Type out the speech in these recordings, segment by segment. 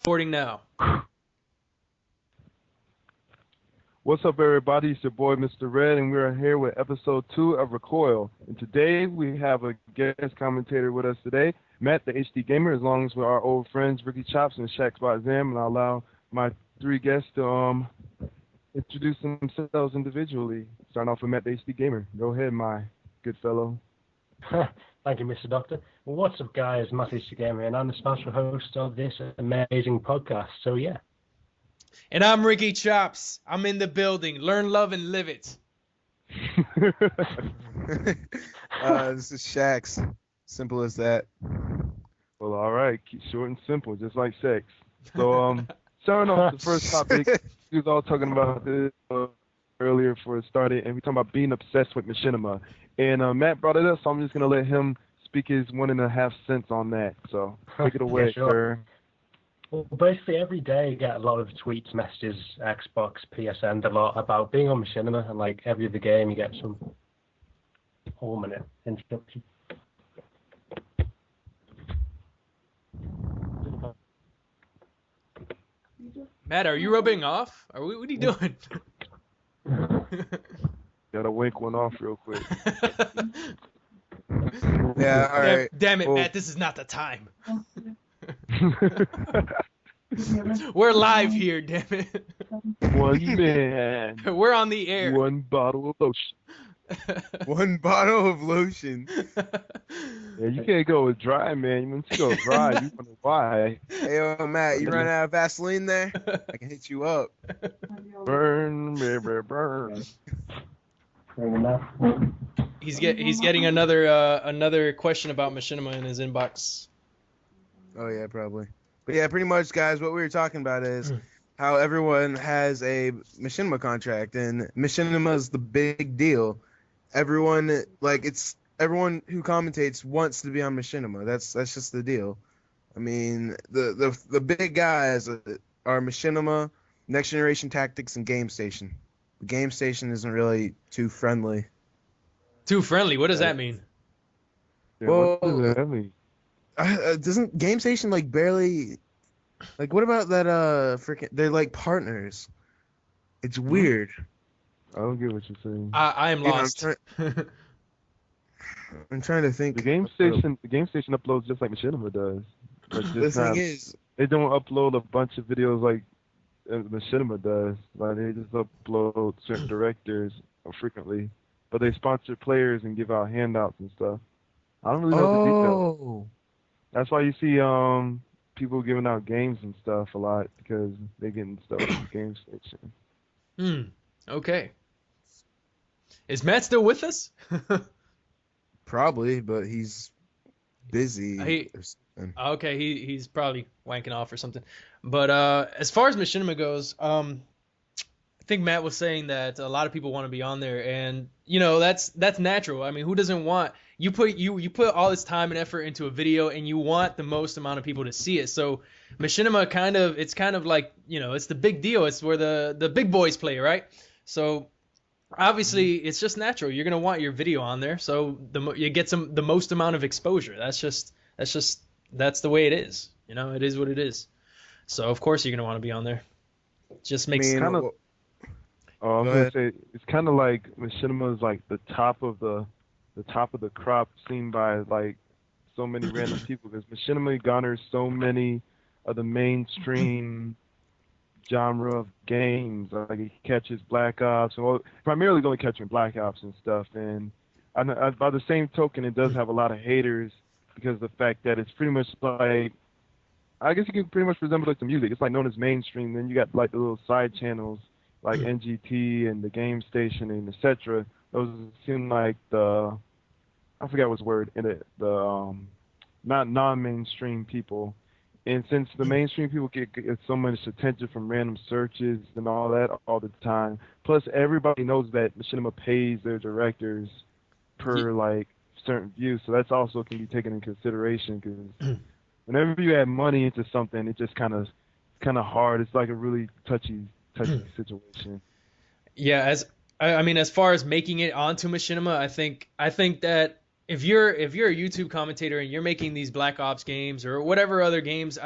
Recording now. What's up, everybody? It's your boy, Mr.red, and we're here with episode 2 of Recoil. And today we have a guest commentator with us today, Matt, the HD Gamer, as long as we're our old friends, Ricky Chops and Shaq Spot Zam, and I'll allow my three guests to introduce themselves individually. Starting off with Matt, the HD Gamer. Go ahead, my good fellow. Thank you, Mr. Doctor. Well, what's up, guys? MattHDgamer, and I'm the special host of this amazing podcast. So, yeah. And I'm Ricky Chops. I'm in the building. Learn, love, and live it. This is Shax. Simple as that. Well, all right. Keep short and simple, just like sex. So, starting off the first topic, we was all talking about this earlier before it started, and we talking about being obsessed with machinima. And Matt brought it up, so I'm just going to let him speak his 1.5 cents on that. So, take it away, Yeah, sure. sir. Well, basically, every day I get a lot of tweets, messages, Xbox, PSN, a lot about being on machinima, and like every other game, you get some 4-minute introduction. Matt, are you rubbing off? What are you doing? Gotta wink one off real quick. Yeah, all right. Damn it, Well- Matt, this is not the time. We're live here, damn it. One man, We're on the air. one bottle of lotion. One bottle of lotion. Yeah, you can't go with dry, man. Once you go dry, you wonder why. Hey, Matt, you run out of Vaseline there? I can hit you up. Burn, baby, burn. He's getting another question about machinima in his inbox. Oh, yeah, probably. But yeah, pretty much, guys, what we were talking about is how everyone has a machinima contract, and machinima is the big deal. Everyone who commentates wants to be on machinima. That's just the deal. I mean, the big guys are machinima, Next Generation Tactics, and Game Station. The Game Station isn't really too friendly. Too friendly. What does that mean? Yeah, Well- what does that mean? Doesn't Game Station barely what about that freaking they're like partners? It's weird. I don't get what you're saying. I am You know, lost. I'm trying to think. The game station uploads just like Machinima does. But The just thing not, is, they don't upload a bunch of videos like Machinima does. Like they just upload certain directors frequently, but they sponsor players and give out handouts and stuff. I don't really know the details. oh, That's why you see people giving out games and stuff a lot, because they getting stuff from the game station. Okay. Is Matt still with us? probably, but he's busy. He- or something. Okay, he's probably wanking off or something. But as far as machinima goes, I think Matt was saying that a lot of people want to be on there, and that's natural. I mean, who doesn't want you put all this time and effort into a video, and you want the most amount of people to see it. So machinima it's kind of like, it's the big deal. It's where the big boys play, right? So obviously it's just natural. You're gonna want your video on there, so you get the most amount of exposure. That's the way it is. It is what it is. So of course you're gonna want to be on there. It just makes kind of. Oh, I'm Go gonna ahead. say it's kind of like Machinima is like the top of the crop, seen by like so many random people. Because Machinima garners so many of the mainstream genre of games. Like he catches Black Ops, well, primarily only catching Black Ops and stuff. And by the same token, it does have a lot of haters because of the fact that it's pretty much like, I guess you can pretty much resemble it to music. It's like known as mainstream. Then you got like the little side channels like NGT and the Game Station and etc. Those seem like I forgot what's the word in it, not non-mainstream people. And since the mainstream people get so much attention from random searches and all that all the time, plus everybody knows that Machinima pays their directors per like certain views, so that's also can be taken in consideration, because whenever you add money into something, it just kind of hard. It's like a really touchy situation. Yeah, as far as making it onto Machinima, I think that if you're a YouTube commentator and you're making these Black Ops games or whatever other games,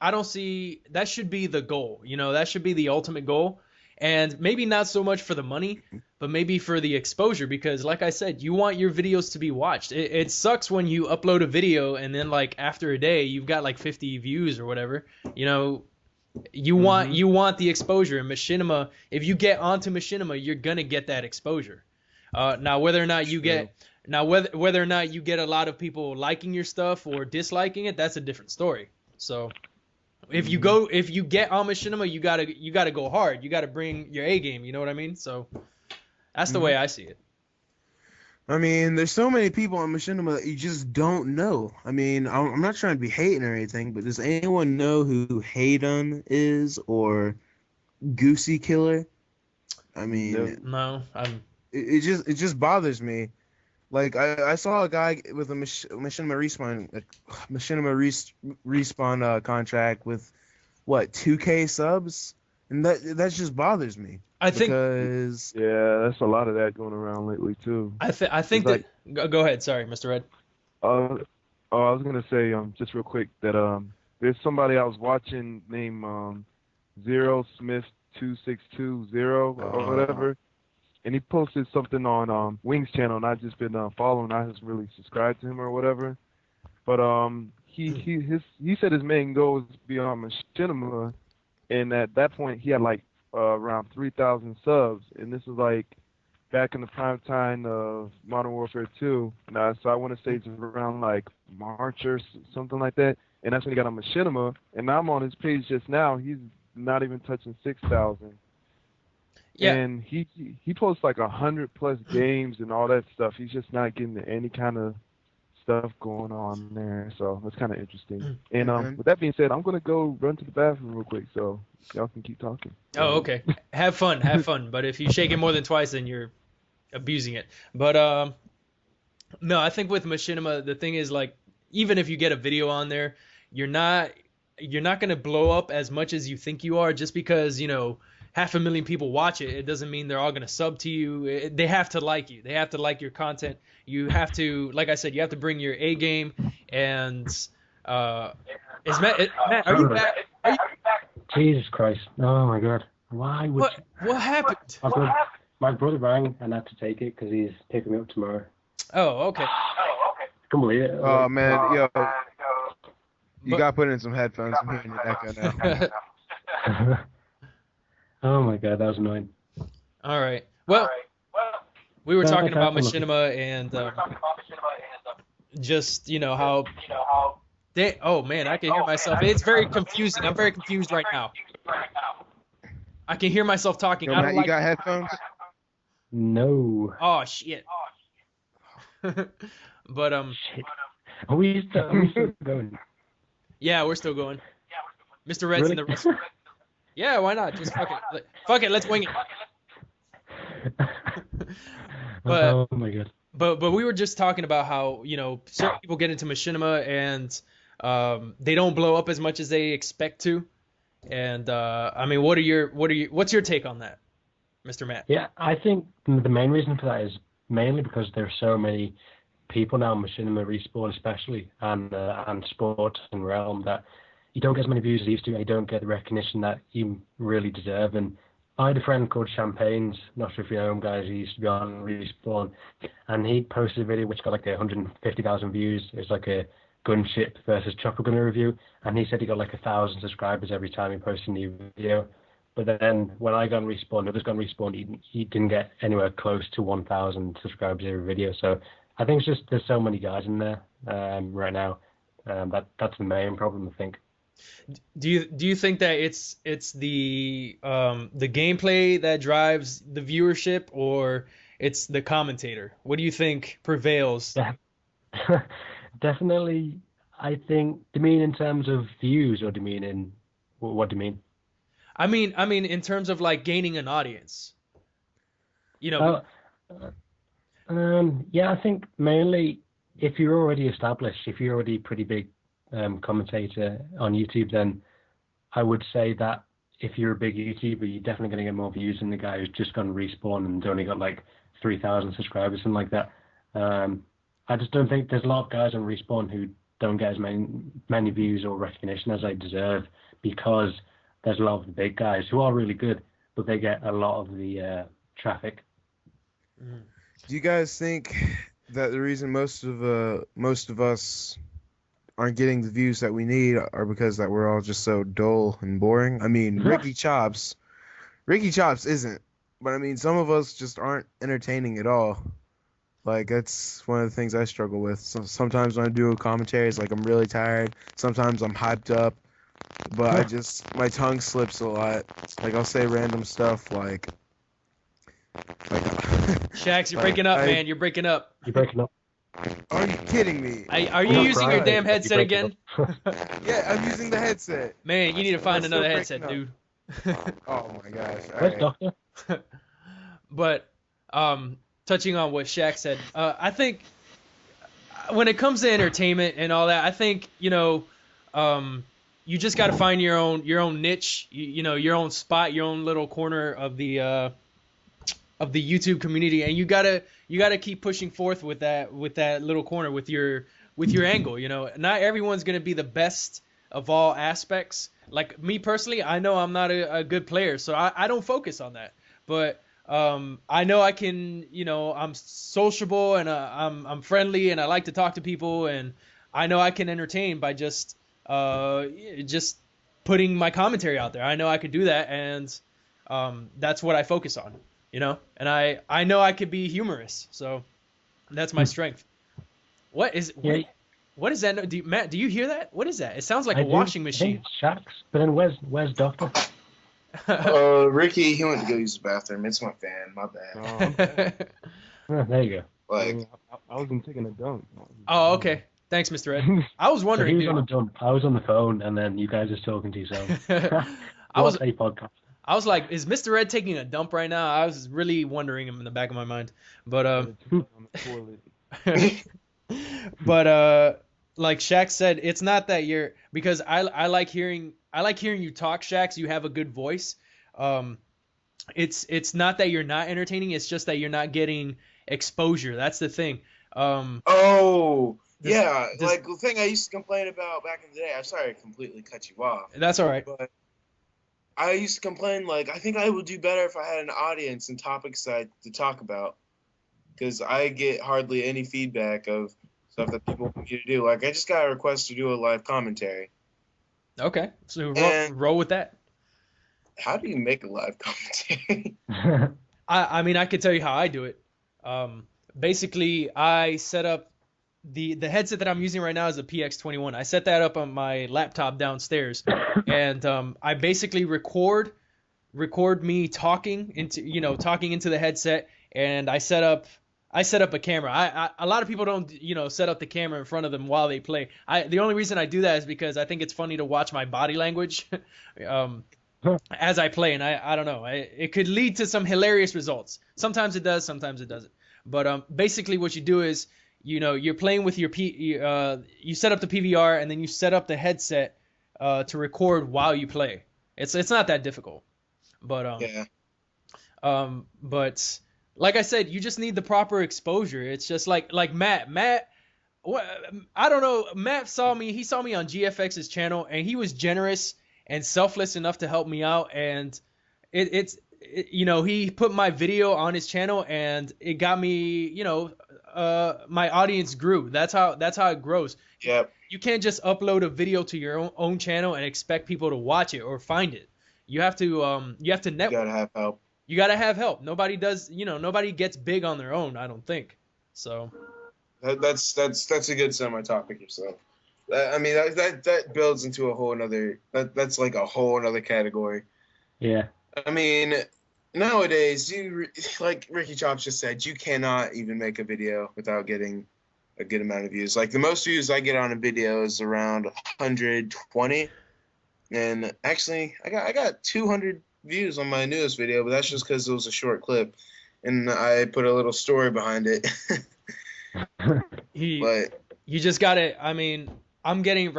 I don't see that should be the goal. You know, that should be the ultimate goal. And maybe not so much for the money, but maybe for the exposure, because like I said, you want your videos to be watched. It sucks when you upload a video and then like after a day you've got like 50 views or whatever. You know, you want the exposure. And Machinima, if you get onto Machinima, you're gonna get that exposure. Now whether or not you get whether or not you get a lot of people liking your stuff or disliking it, that's a different story. So if you get on Machinima, you gotta go hard. You gotta bring your A game. You know what I mean? So that's the way I see it. I mean, there's so many people on Machinima that you just don't know. I mean, I'm not trying to be hating or anything, but does anyone know who Hayden is or Goosey Killer? I mean, no, it just bothers me. Like I saw a guy with a Machinima respawn contract with what 2K subs, and that just bothers me. I think because that's a lot of that going around lately too. I think that go ahead. Sorry, Mr.red. I was gonna say just real quick that there's somebody I was watching named Zero Smith 2620 or whatever. And he posted something on Wings channel, and I've just been following. I haven't really subscribed to him or whatever. But he said his main goal was to be on Machinima, and at that point he had like around 3,000 subs, and this is like back in the prime time of Modern Warfare 2. So I want to say it's around like March or something like that, and that's when he got on Machinima. And I'm on his page just now. He's not even touching 6,000. Yeah. And he posts like 100+ games and all that stuff. He's just not getting any kind of stuff going on there. So that's kind of interesting. And with that being said, I'm going to go run to the bathroom real quick so y'all can keep talking. Oh, okay. Have fun. But if you shake it more than twice, then you're abusing it. But no, I think with Machinima, the thing is like, even if you get a video on there, you're not going to blow up as much as you think you are just because, you know, 500,000 people watch it. It doesn't mean they're all going to sub to you. They have to like you. They have to like your content. You have to, like I said, you have to bring your A game. And is Matt, are you back? Jesus Christ. Oh my God. Why would what happened? My brother rang and I had to take it because he's picking me up tomorrow. Oh, okay. I can't believe it. Oh man, yo. You got to put in some headphones. I'm hearing your echo now. Oh my God, that was annoying. All right. Well, we were talking about Machinima and just, you know, how they. Oh man, I can hear myself. It's very confusing. I'm very confused right now. I can hear myself talking. Yo, Matt, you got headphones? No. Oh shit. But Shit. Are we still going? Yeah, we're still going. Mr. Red's in the restaurant. Yeah, why not? Just fuck it, let's wing it. But oh my God. But we were just talking about how, you know, certain people get into Machinima and they don't blow up as much as they expect to. And I mean, what's your take on that, Mr. Matt? Yeah, I think the main reason for that is mainly because there's so many people now, Machinima Respawn especially, and Sports and Realm, that you don't get as many views as you used to, and you don't get the recognition that you really deserve. And I had a friend called Champagnes, not sure if you know him, guys. He used to be on Respawn, and he posted a video which got like 150,000 views. It's like a gunship versus chopper gunner review, and he said he got like 1,000 subscribers every time he posted a new video. But then when I got on Respawn, others got on Respawn, he didn't get anywhere close to 1,000 subscribers every video. So I think it's just there's so many guys in there right now. That's the main problem, I think. Do you think that it's the gameplay that drives the viewership, or it's the commentator? What do you think prevails? Yeah. Definitely, I think. Do you mean in terms of views, or do you mean in what do you mean? I mean in terms of like gaining an audience. You know. Yeah, I think mainly if you're already established, if you're already pretty big commentator on YouTube, then I would say that if you're a big YouTuber, you're definitely going to get more views than the guy who's just gone Respawn and only got like 3,000 subscribers, something like that. I just don't think there's a lot of guys on Respawn who don't get as many views or recognition as they deserve, because there's a lot of the big guys who are really good, but they get a lot of the traffic. Do you guys think that the reason most of us aren't getting the views that we need are because that we're all just so dull and boring? I mean, Ricky Chops isn't, but I mean, some of us just aren't entertaining at all. Like, that's one of the things I struggle with. So sometimes when I do a commentary, it's like I'm really tired. Sometimes I'm hyped up, but my tongue slips a lot. Like, I'll say random stuff like Shax, you're breaking up, man. You're breaking up. You're breaking up. Are you kidding me? Are you using your damn headset again? Yeah, I'm using the headset. Man, you need to find another headset, dude. Oh my gosh. Where's Doctor? But touching on what Shaq said, I think when it comes to entertainment and all that, I think you just got to find your own niche, your own spot, your own little corner of the YouTube community, and you gotta keep pushing forth with that little corner, with your angle. Not everyone's gonna be the best of all aspects. Like me personally, I know I'm not a good player, so I don't focus on that. But I know I can, I'm sociable, and I'm friendly, and I like to talk to people, and I know I can entertain by just putting my commentary out there. I know I could do that, and that's what I focus on. And I know I could be humorous, so that's my strength. What is that? Matt, do you hear that? What is that? It sounds like a washing machine. Shax, but then where's Doctor? Ricky, he went to go use the bathroom. It's my fan. My bad. There you go. Like, I wasn't taking a dunk. Oh, okay. Thanks, Mr. Red. I was wondering. So he was on the dump. I was on the phone, and then you guys are talking to yourself. I was a podcast. I was like, is Mr. Red taking a dump right now? I was really wondering him in the back of my mind. But but like Shaq said, it's not that because I like hearing you talk, Shax. You have a good voice. It's not that you're not entertaining, it's just that you're not getting exposure. That's the thing. like the thing I used to complain about back in the day. I'm sorry I completely cut you off. That's all right. But I used to complain, like, I think I would do better if I had an audience and topics to talk about, because I get hardly any feedback of stuff that people want me to do. Like, I just got a request to do a live commentary. Okay, so roll with that. How do you make a live commentary? I mean, I could tell you how I do it. Basically, I set up the headset that I'm using right now is a PX21. I set that up on my laptop downstairs, and I basically record me talking into the headset, and I set up a camera. A lot of people don't set up the camera in front of them while they play. The only reason I do that is because I think it's funny to watch my body language as I play, and I don't know, it could lead to some hilarious results. Sometimes it does, sometimes it doesn't. But basically what you do is you're playing with your you set up the PVR, and then you set up the headset to record while you play. It's not that difficult. But but like I said, you just need the proper exposure. It's just like Matt. I don't know. Matt saw me. He saw me on GFX's channel, and he was generous and selfless enough to help me out. And he put my video on his channel, and it got me. My audience grew. That's how it grows. Yep. You can't just upload a video to your own channel and expect people to watch it or find it. You have to network. You gotta have help. You gotta have help. Nobody does. Nobody gets big on their own, I don't think. So. That's a good semi-topic yourself. I mean, that builds into a whole another. That's like a whole another category. Yeah. I mean, nowadays, like Ricky Chops just said, you cannot even make a video without getting a good amount of views. Like, the most views I get on a video is around 120, and actually, I got 200 views on my newest video, but that's just because it was a short clip, and I put a little story behind it. But you just got it. I mean, I'm getting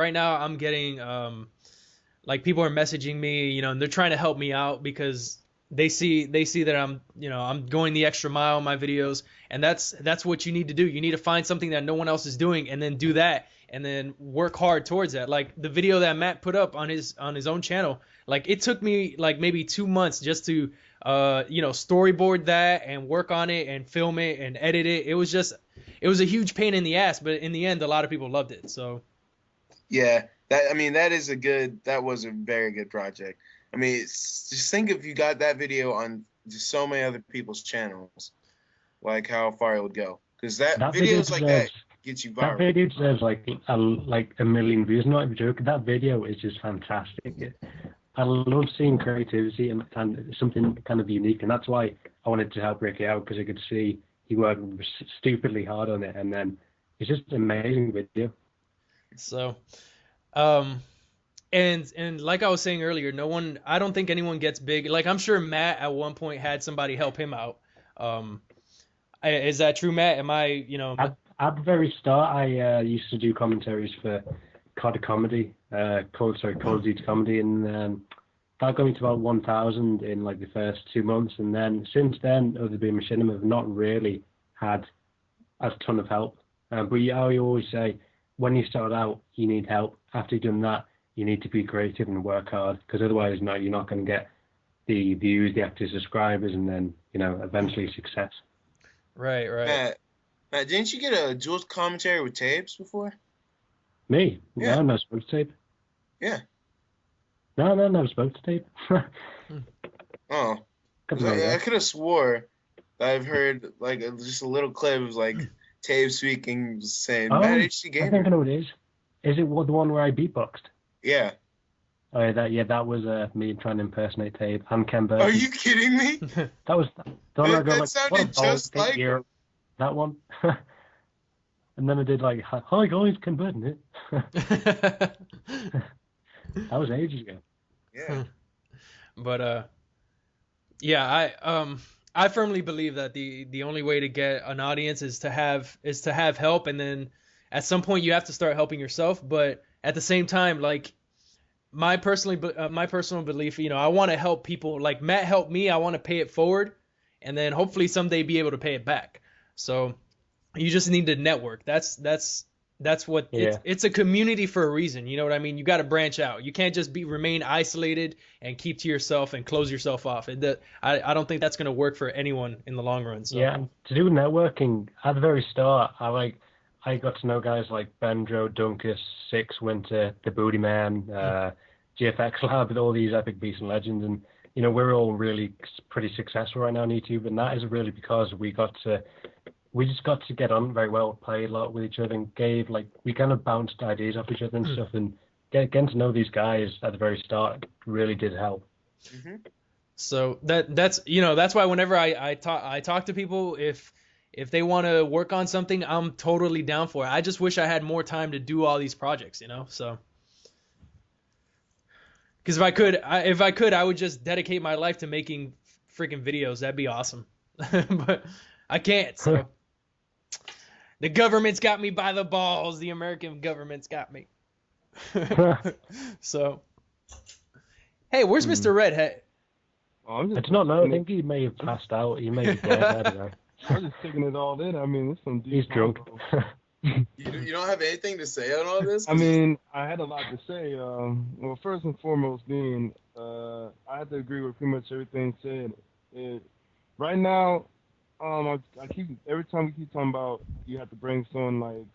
like, people are messaging me, and they're trying to help me out because they see that I'm going the extra mile in my videos, and that's what you need to do. You need to find something that no one else is doing, and then do that, and then work hard towards that. Like the video that Matt put up on his own channel, like it took me like maybe 2 months just to storyboard that and work on it and film it and edit it. It was a huge pain in the ass, but in the end a lot of people loved it. So yeah, that was a very good project. I mean, just think if you got that video on just so many other people's channels, like how far it would go. Because that videos like that gets you viral. That video deserves like a million views. Not even joking. That video is just fantastic. I love seeing creativity and something kind of unique, and that's why I wanted to help Ricky out, because I could see he worked stupidly hard on it, and then it's just an amazing video. So, and like I was saying earlier, I don't think anyone gets big. Like I'm sure Matt at one point had somebody help him out. Is that true, Matt? Am I, At the very start, I used to do commentaries for Cod Comedy, Call of Duty Comedy, and that got me to about 1,000 in like the first 2 months, and then since then, other than Machinima, have not really had a ton of help. But I always say, when you start out, you need help. After you've done that, you need to be creative and work hard, because otherwise, you're not going to get the views, the active subscribers, and then eventually success. Right. Matt, didn't you get a dual commentary with tapes before? Me? Yeah. No, never spoke to tape. Yeah. No, never spoke to tape. Oh. I could have swore that I've heard like just a little clip of like Tape speaking, saying MattHDgamer. I think I know what it is. Is it the one where I beatboxed? Yeah. Oh, that was me trying to impersonate Tape and Ken Burton. Are you kidding me? That was that sounded just like that one. And then I did like, "Hi guys, Ken Burton here." That was ages ago. Yeah. But I firmly believe that the only way to get an audience is to have help, and then at some point you have to start helping yourself. But at the same time, like my personal belief, I want to help people. Like Matt helped me, I want to pay it forward, and then hopefully someday be able to pay it back. So you just need to network. That's what it's a community for a reason. You know what I mean? You got to branch out. You can't just remain isolated and keep to yourself and close yourself off. I don't think that's going to work for anyone in the long run. So. Yeah, to do networking at the very start, I got to know guys like Bendro, Dunkus, Six Winter, The Booty Man, GFX Lab, all these epic beasts and legends, and we're all really pretty successful right now on YouTube, and that is really because we just got to get on very well, play a lot with each other, and we kind of bounced ideas off each other and stuff, and getting to know these guys at the very start really did help. Mm-hmm. So that's why whenever I talk to people, if they want to work on something, I'm totally down for it. I just wish I had more time to do all these projects, so. Because if I could, I would just dedicate my life to making freaking videos. That'd be awesome. But I can't, so. The government's got me by the balls. The American government's got me. So, hey, where's Mr.red? Hey. I do not know. I think he may have passed out. He may be dead. I don't know. I'm just taking it all in. I mean, this one. He's drunk. You don't have anything to say on all this? I mean, I had a lot to say. Well, first and foremost, being I have to agree with pretty much everything said. Right now, every time we keep talking about you have to bring someone like,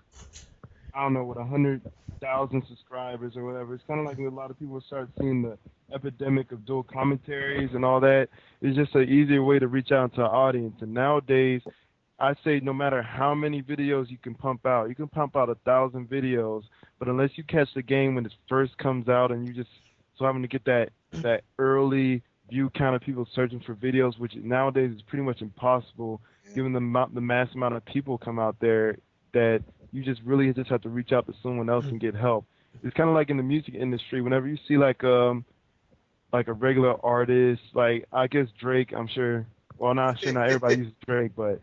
I don't know, with 100,000 subscribers or whatever. It's kind of like a lot of people start seeing the epidemic of dual commentaries and all that. It's just an easier way to reach out to our audience. And nowadays, I say no matter how many videos you can pump out 1,000 videos, but unless you catch the game when it first comes out and you just so having to get that early view count of people searching for videos, which nowadays is pretty much impossible given the mass amount of people come out there, that you just really just have to reach out to someone else and get help. It's kind of like in the music industry. Whenever you see like a regular artist, like I guess Drake, I'm sure. Well, not everybody uses Drake, but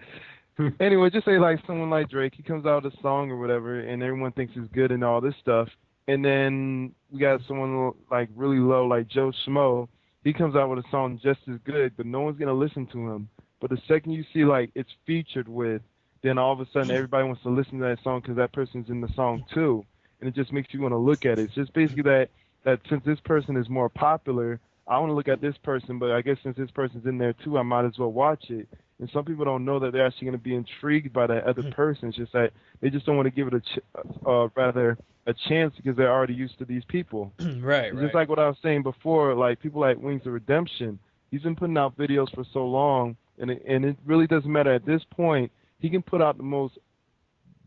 anyway, just say like someone like Drake. He comes out with a song or whatever, and everyone thinks it's good and all this stuff. And then we got someone like really low, like Joe Schmo. He comes out with a song just as good, but no one's gonna listen to him. But the second you see like it's featured with, then all of a sudden everybody wants to listen to that song because that person's in the song too. and it just makes you want to look at it. It's just basically that since this person is more popular, I want to look at this person, but I guess since this person's in there too, I might as well watch it. And some people don't know that they're actually going to be intrigued by that other person. It's just that they just don't want to give it a chance because they're already used to these people. Right. Just like what I was saying before, like people like Wings of Redemption, he's been putting out videos for so long, and it really doesn't matter at this point. He can put out the most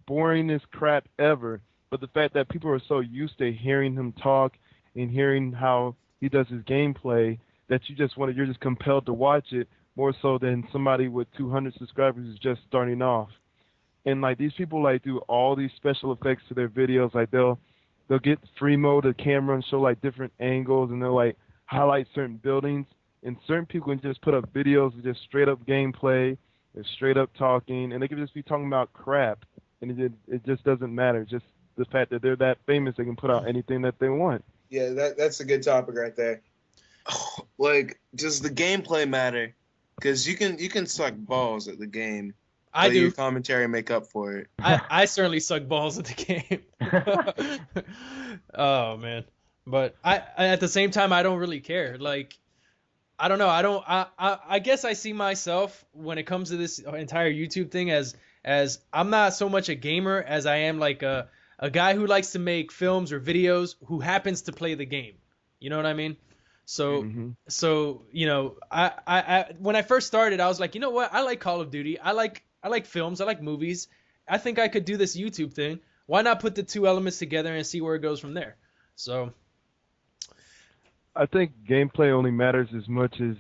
boringest crap ever, but the fact that people are so used to hearing him talk and hearing how he does his gameplay that you're just compelled to watch it more so than somebody with 200 subscribers who's just starting off. And like these people like do all these special effects to their videos. Like they'll get free mode of the camera and show like different angles, and they'll like highlight certain buildings. And certain people can just put up videos of just straight up gameplay and straight up talking, and they can just be talking about crap, and it just doesn't matter. Just the fact that they're that famous, they can put out anything that they want. Yeah, that's a good topic right there. Like, does the gameplay matter? Because you can suck balls at the game. I do. Your commentary make up for it. I certainly suck balls at the game. Oh man, but I at the same time I don't really care. Like, I don't know. I guess I see myself when it comes to this entire YouTube thing as I'm not so much a gamer as I am like a guy who likes to make films or videos who happens to play the game. You know what I mean? So you know, I when I first started, I was like, you know what? I like Call of Duty. I like films. I like movies. I think I could do this YouTube thing. Why not put the two elements together and see where it goes from there? So I think gameplay only matters as much as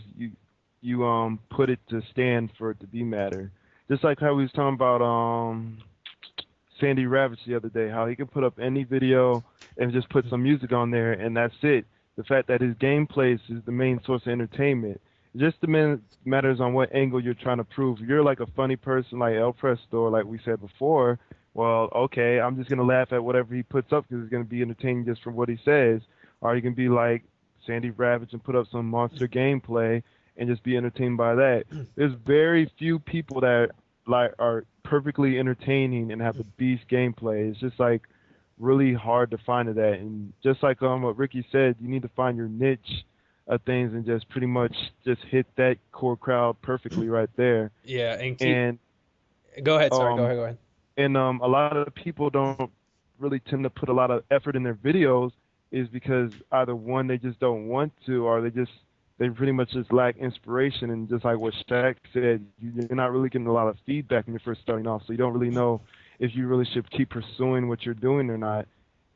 you put it to stand for it to be matter. Just like how we was talking about Sandy Ravage the other day, how he can put up any video and just put some music on there, and that's it. The fact that his gameplay is the main source of entertainment. It just matters on what angle you're trying to prove. If you're like a funny person like El Presto, like we said before, well, okay, I'm just going to laugh at whatever he puts up because it's going to be entertaining just from what he says. Or you can be like Sandy Ravage and put up some monster gameplay and just be entertained by that. There's very few people that like are perfectly entertaining and have a beast gameplay. It's just like really hard to find that. And just like what Ricky said, you need to find your niche of things and just pretty much just hit that core crowd perfectly right there. Yeah, and go ahead. Sorry, go ahead. And a lot of people don't really tend to put a lot of effort in their videos is because either one, they just don't want to, or they pretty much just lack inspiration. And just like what Shaq said, you're not really getting a lot of feedback when you're first starting off, so you don't really know if you really should keep pursuing what you're doing or not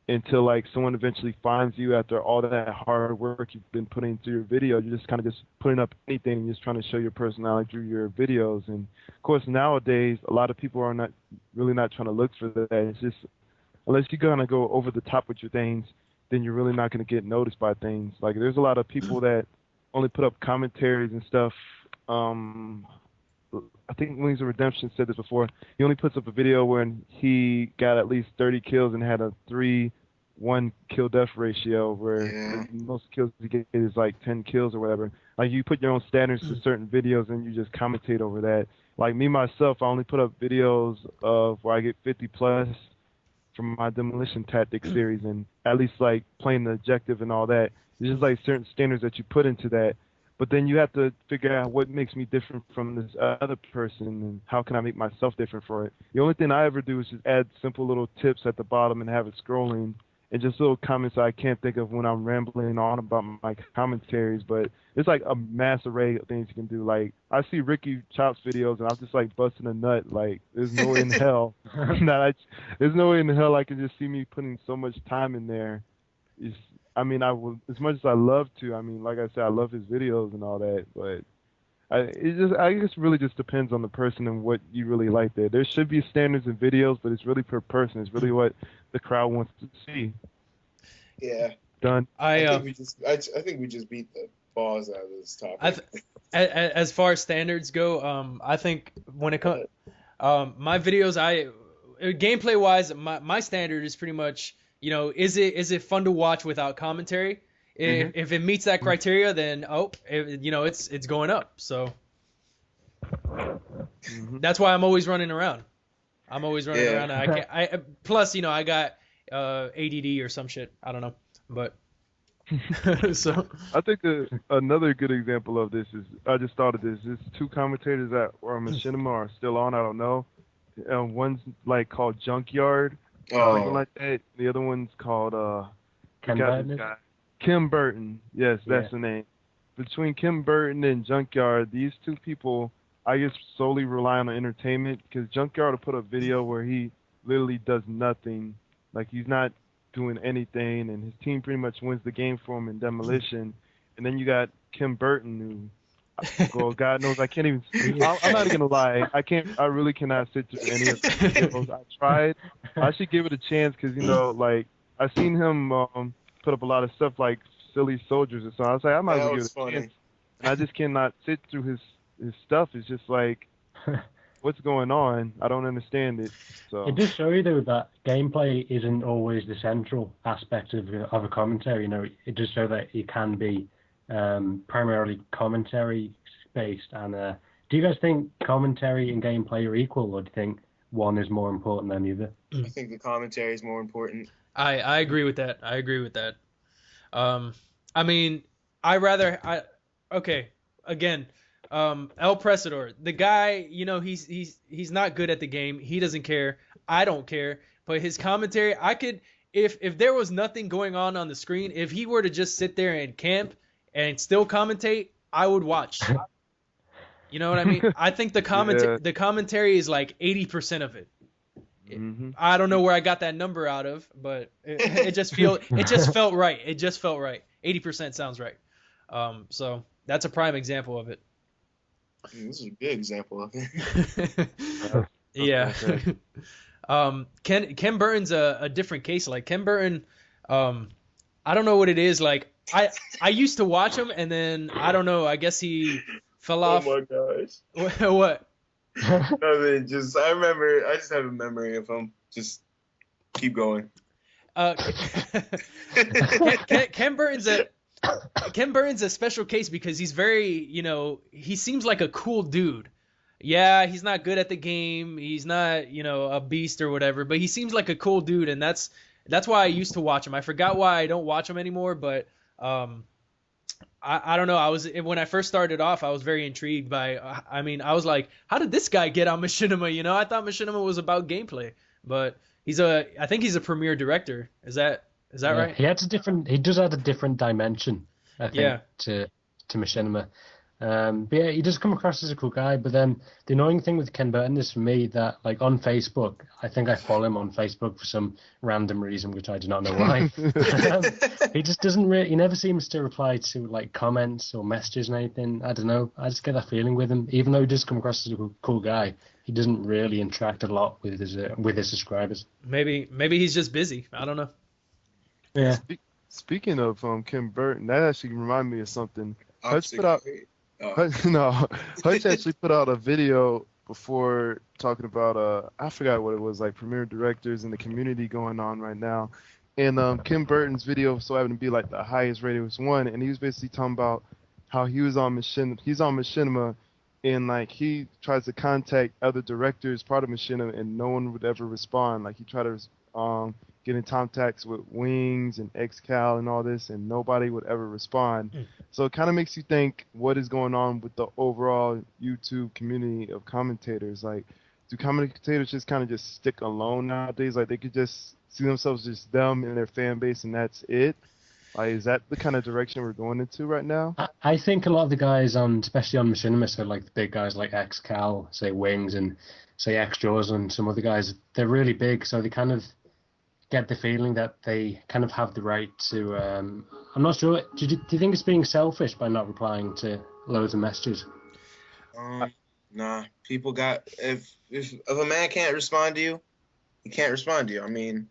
until like someone eventually finds you after all that hard work you've been putting into your video. You're just kind of just putting up anything and just trying to show your personality through your videos. And of course nowadays a lot of people are not trying to look for that. It's just unless you're gonna go over the top with your things, then you're really not gonna get noticed by things. Like there's a lot of people that only put up commentaries and stuff. I think Wings of Redemption said this before. He only puts up a video when he got at least 30 kills and had a 3-1 kill-death ratio, where most kills he gets is like 10 kills or whatever. Like you put your own standards to certain videos and you just commentate over that. Like me, myself, I only put up videos of where I get 50 plus from my Demolition Tactics series, and at least like playing the objective and all that. It's just like certain standards that you put into that. But then you have to figure out what makes me different from this other person and how can I make myself different for it. The only thing I ever do is just add simple little tips at the bottom and have it scrolling and just little comments I can't think of when I'm rambling on about my commentaries. But it's like a mass array of things you can do. Like I see Ricky Chop's videos and I'm just like busting a nut. Like there's no way in hell there's no way in hell I can just see me putting so much time in there. I mean, I will, as much as I love to. I mean, like I said, I love his videos and all that, but I guess it really just depends on the person and what you really like there. There should be standards in videos, but it's really per person. It's really what the crowd wants to see. Yeah. Done. I think we just beat the balls out of this topic. As far as standards go, I think when it comes, my videos, gameplay wise, my standard is pretty much, you know, is it fun to watch without commentary? If it meets that criteria, then it's going up. So that's why I'm always running around. I'm always running around. Plus, you know, I got ADD or some shit. I don't know, but so I think another good example of this is, I just thought of this. There's two commentators that are on Machinima are still on. I don't know. One's like called Junkyard, something like that. The other one's called Ken Burton. Kim Burton. Yes, that's Yeah. the name. Between Kim Burton and Junkyard, these two people, I guess, solely rely on entertainment, because Junkyard will put a video where he literally does nothing, like he's not doing anything, and his team pretty much wins the game for him in demolition. And then you got Kim Burton, who, well, God knows, I can't even. I'm not even gonna lie, I really cannot sit through any of the videos. I tried. I should give it a chance, because like I seen him put up a lot of stuff like Silly Soldiers and so on. I was like, I might as well give it a chance. And I just cannot sit through his stuff. It's just like, what's going on? I don't understand it. So it does show you though that gameplay isn't always the central aspect of a commentary. It does show that it can be primarily commentary based. And do you guys think commentary and gameplay are equal, or do you think one is more important than the other? I think the commentary is more important. I agree with that. I mean, okay, again, El Presador, the guy, he's not good at the game. He doesn't care. I don't care. But his commentary, I could, if there was nothing going on the screen, if he were to just sit there and camp and still commentate, I would watch. You know what I mean? I think the commentary is like 80% of it. Mm-hmm. I don't know where I got that number out of, but it just felt right. It just felt right. 80% sounds right. So that's a prime example of it. This is a good example of it. Yeah. Ken Burton's a different case. Like Ken Burton, I don't know what it is. Like I used to watch him, and then I don't know. I guess he fell off. Oh my gosh. What? I mean, I just have a memory of him. Just keep going. Ken Burton's a special case because he's very, he seems like a cool dude. Yeah, he's not good at the game. He's not, a beast or whatever, but he seems like a cool dude, and that's why I used to watch him. I forgot why I don't watch him anymore, but I don't know. When I first started off, I was very intrigued by. I was like, how did this guy get on Machinima? I thought Machinima was about gameplay, but I think he's a premier director. Is that right? He does add a different dimension, I think, to Machinima. But yeah, he does come across as a cool guy. But then the annoying thing with Ken Burton is for me that, like, on Facebook, I think I follow him on Facebook for some random reason, which I do not know why. He just doesn't really. He never seems to reply to like comments or messages and anything. I don't know. I just get that feeling with him. Even though he does come across as a cool guy, he doesn't really interact a lot with his subscribers. Maybe he's just busy. I don't know. Yeah. Speaking of Kim Burton, that actually reminded me of something. Hutch actually put out a video before talking about I forgot what it was, like premier directors in the community going on right now, and Kim Burton's video so happened to be like the highest rated one, and he was basically talking about how he's on Machinima, and like he tries to contact other directors part of Machinima, and no one would ever respond. Like he tried to get in contacts with Wings and XCal and all this, and nobody would ever respond. So it kind of makes you think what is going on with the overall YouTube community of commentators. Like, do commentators just kind of just stick alone nowadays? Like, they could just see themselves just them and their fan base, and that's it? Like, is that the kind of direction we're going into right now? I think a lot of the guys especially on Machinima, so like the big guys like XCal, say Wings, and say XJaws and some other guys, they're really big, so they kind of get the feeling that they kind of have the right to. I'm not sure. Do you think it's being selfish by not replying to loads of messages? Nah. People got if a man can't respond to you, he can't respond to you. I mean,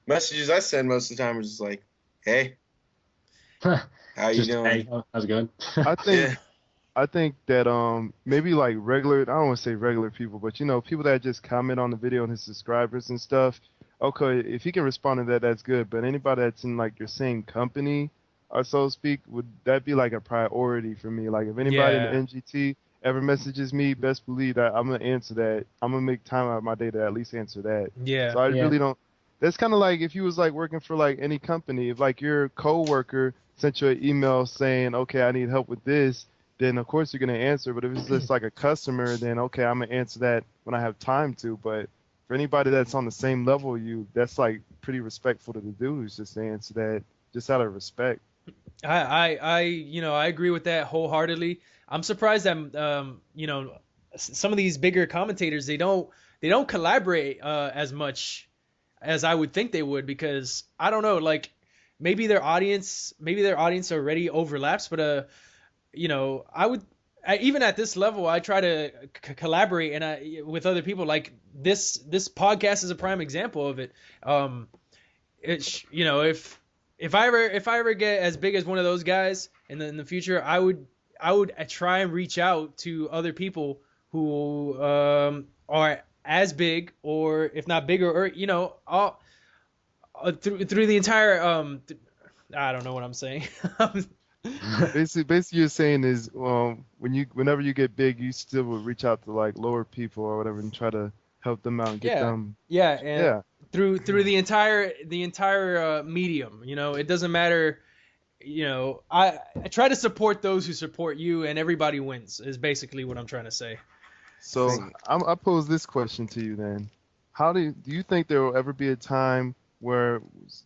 messages I send most of the time are just like, "Hey, how you doing? Hey, how's it going?" I think that maybe like regular. I don't want to say regular people, but people that just comment on the video and his subscribers and stuff. Okay, if he can respond to that, that's good. But anybody that's in like your same company, or so to speak, would that be like a priority for me? Like if anybody in the NGT ever messages me, best believe that I'm gonna answer that. I'm gonna make time out of my day to at least answer that. Yeah. So I really don't. That's kind of like if you was like working for like any company. If like your coworker sent you an email saying, "Okay, I need help with this," then of course you're gonna answer. But if it's just like a customer, then okay, I'm gonna answer that when I have time to. But for anybody that's on the same level you, that's like pretty respectful to do is just to answer that just out of respect. I agree with that wholeheartedly. I'm surprised that some of these bigger commentators they don't collaborate as much as I would think they would, because I don't know, like maybe their audience already overlaps, but even at this level I try to collaborate with other people. Like this podcast is a prime example of it. If I ever get as big as one of those guys in the future, I would try and reach out to other people who are as big, or if not bigger, or all through the entire I don't know what I'm saying. Basically, you're saying is, whenever you get big, you still will reach out to like lower people or whatever and try to help them out and get Yeah, them. yeah, and Yeah. through the entire medium, it doesn't matter. I try to support those who support you, and everybody wins. Is basically what I'm trying to say. So I pose this question to you then: How do you think there will ever be a time where,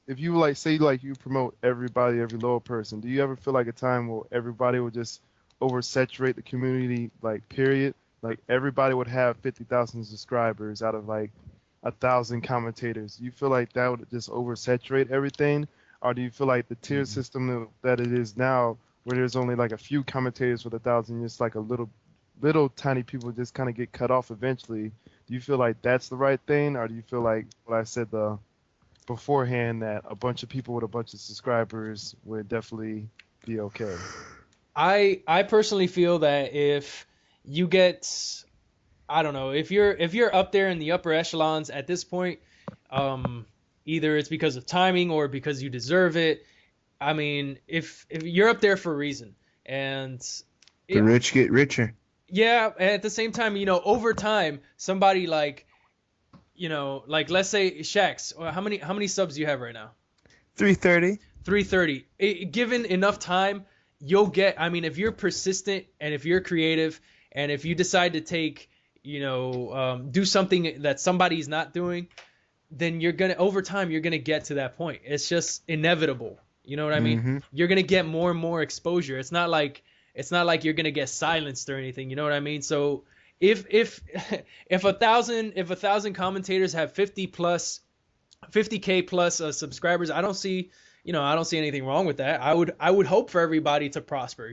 if you like say like you promote everybody, every lower person, do you ever feel like a time where everybody will just oversaturate the community, like period? Like everybody would have 50,000 subscribers out of like 1,000 commentators. Do you feel like that would just oversaturate everything, or do you feel like the tier system that it is now, where there's only like a few commentators with 1,000, just like a little tiny people just kind of get cut off eventually? Do you feel like that's the right thing, or do you feel like what I said beforehand, that a bunch of people with a bunch of subscribers would definitely be okay? I personally feel that if you get, I don't know, if you're up there in the upper echelons at this point, either it's because of timing or because you deserve it. I mean, if you're up there for a reason, and The rich get richer. yeah, and at the same time, over time, somebody like, like let's say Shax, how many subs do you have right now? 330. 330. Given enough time, you'll get. I mean, if you're persistent and if you're creative and if you decide to take, do something that somebody's not doing, then over time you're gonna get to that point. It's just inevitable. You know what I mean? Mm-hmm. You're gonna get more and more exposure. It's not like you're gonna get silenced or anything. You know what I mean? So if 1,000 commentators have 50K plus subscribers, I don't see anything wrong with that. I would hope for everybody to prosper.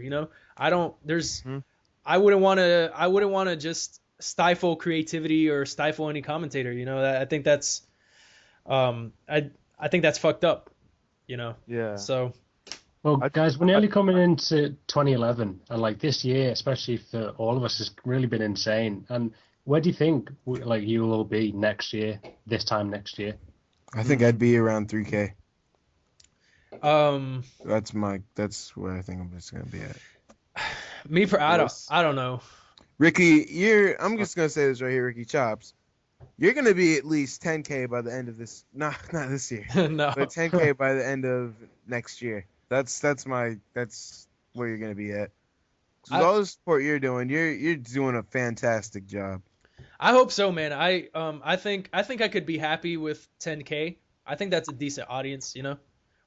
I wouldn't want to just stifle creativity or stifle any commentator. I think that's I think that's fucked up. Yeah. So. Well, guys, we're nearly coming into 2011, and like this year, especially for all of us, has really been insane. And where do you think like you will be next year, this time next year? I think I'd be around 3K. That's where I think I'm just gonna be at. I don't know. Ricky, I'm just gonna say this right here, Ricky Chops. You're gonna be at least 10K by the end of this. Not this year. No. But 10K by the end of next year. That's where you're gonna be at. With all the support you're doing, you're doing a fantastic job. I hope so, man. I think I could be happy with 10K. I think that's a decent audience,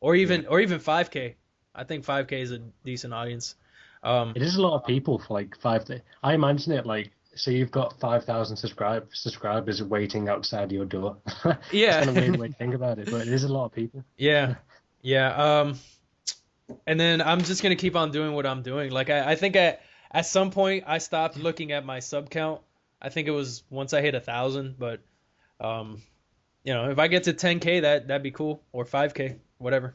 or even 5K. I think 5K is a decent audience. It is a lot of people for like 5K. I imagine it like, so you've got 5,000 subscribers waiting outside your door. Yeah. It's kind of a weird way to think about it, but it is a lot of people. Yeah. Yeah. And then I'm just gonna keep on doing what I'm doing. Like I think at some point I stopped looking at my sub count. I think it was once I hit 1,000, but if I get to 10K, that'd be cool, or 5K, whatever.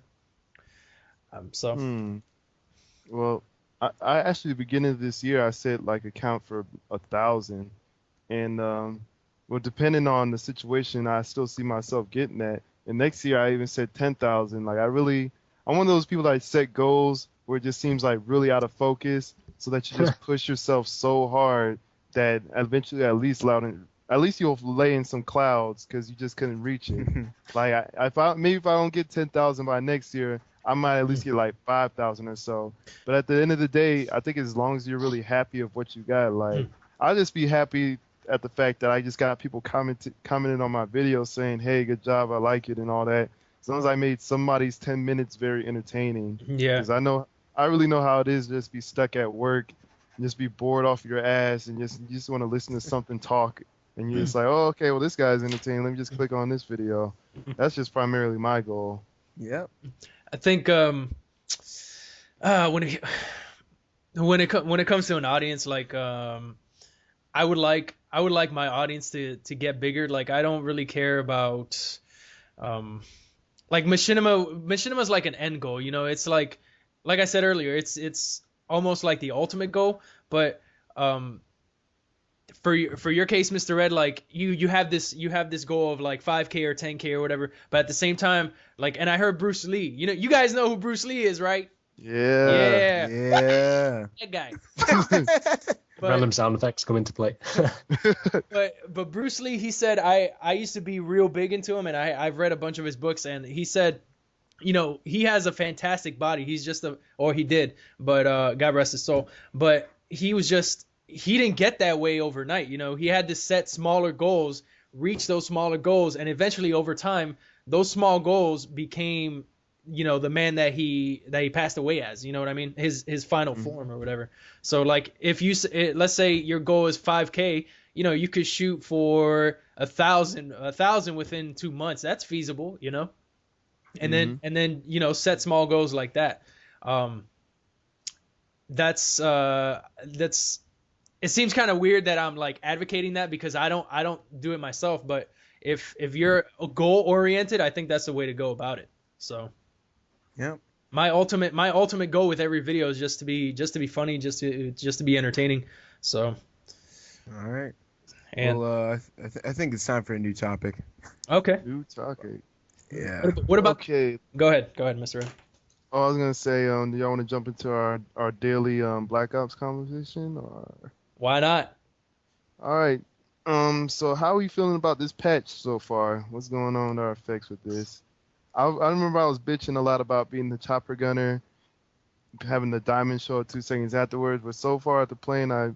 Well, I actually, beginning of this year, I set like a count for 1,000, and well, depending on the situation, I still see myself getting that. And next year, I even said 10,000. Like I'm one of those people that set goals where it just seems like really out of focus, so that you just push yourself so hard that eventually at least at least you'll lay in some clouds because you just couldn't reach it. Like if I don't get 10,000 by next year, I might at least get like 5,000 or so. But at the end of the day, I think as long as you're really happy of what you got, like I'll just be happy at the fact that I just got people commenting on my video saying, "Hey, good job, I like it," and all that. As long as I made somebody's 10 minutes very entertaining. Yeah. Because I really know how it is to just be stuck at work and just be bored off your ass and you just want to listen to something talk. And you're just like, oh, okay, well, this guy's entertaining. Let me just click on this video. That's just primarily my goal. Yep. I think when it comes to an audience, like I would like my audience to get bigger. Like I don't really care about like Machinima's like an end goal. You know, it's like I said earlier, it's almost like the ultimate goal, but for your case, Mr. Red, like you have this goal of like 5K or 10K or whatever, but at the same time, like, and I heard Bruce Lee. You guys know who Bruce Lee is, right? Yeah. That guy. Random sound effects come into play. but Bruce Lee, he said I used to be real big into him, and I've read a bunch of his books, and he said, he has a fantastic body. He's just he did, but God rest his soul. But he didn't get that way overnight. He had to set smaller goals, reach those smaller goals, and eventually over time, those small goals became, the man that he passed away as. You know what I mean? His final form or whatever. So like if let's say your goal is 5K, you could shoot for 1,000 within 2 months. That's feasible, and then set small goals like that. That's it seems kind of weird that I'm like advocating that because I don't do it myself, but if you're goal oriented, I think that's the way to go about it. So yeah, my ultimate goal with every video is just to be funny, just to be entertaining. So all right, and I think it's time for a new topic. Okay. New topic. Yeah. What about? Okay. Go ahead, Mr. Red. Oh, I was gonna say, do y'all want to jump into our daily Black Ops conversation, or? Why not? All right. So how are you feeling about this patch so far? What's going on with our effects with this? I remember I was bitching a lot about being the chopper gunner, having the diamond show 2 seconds afterwards, but so far at the plane, I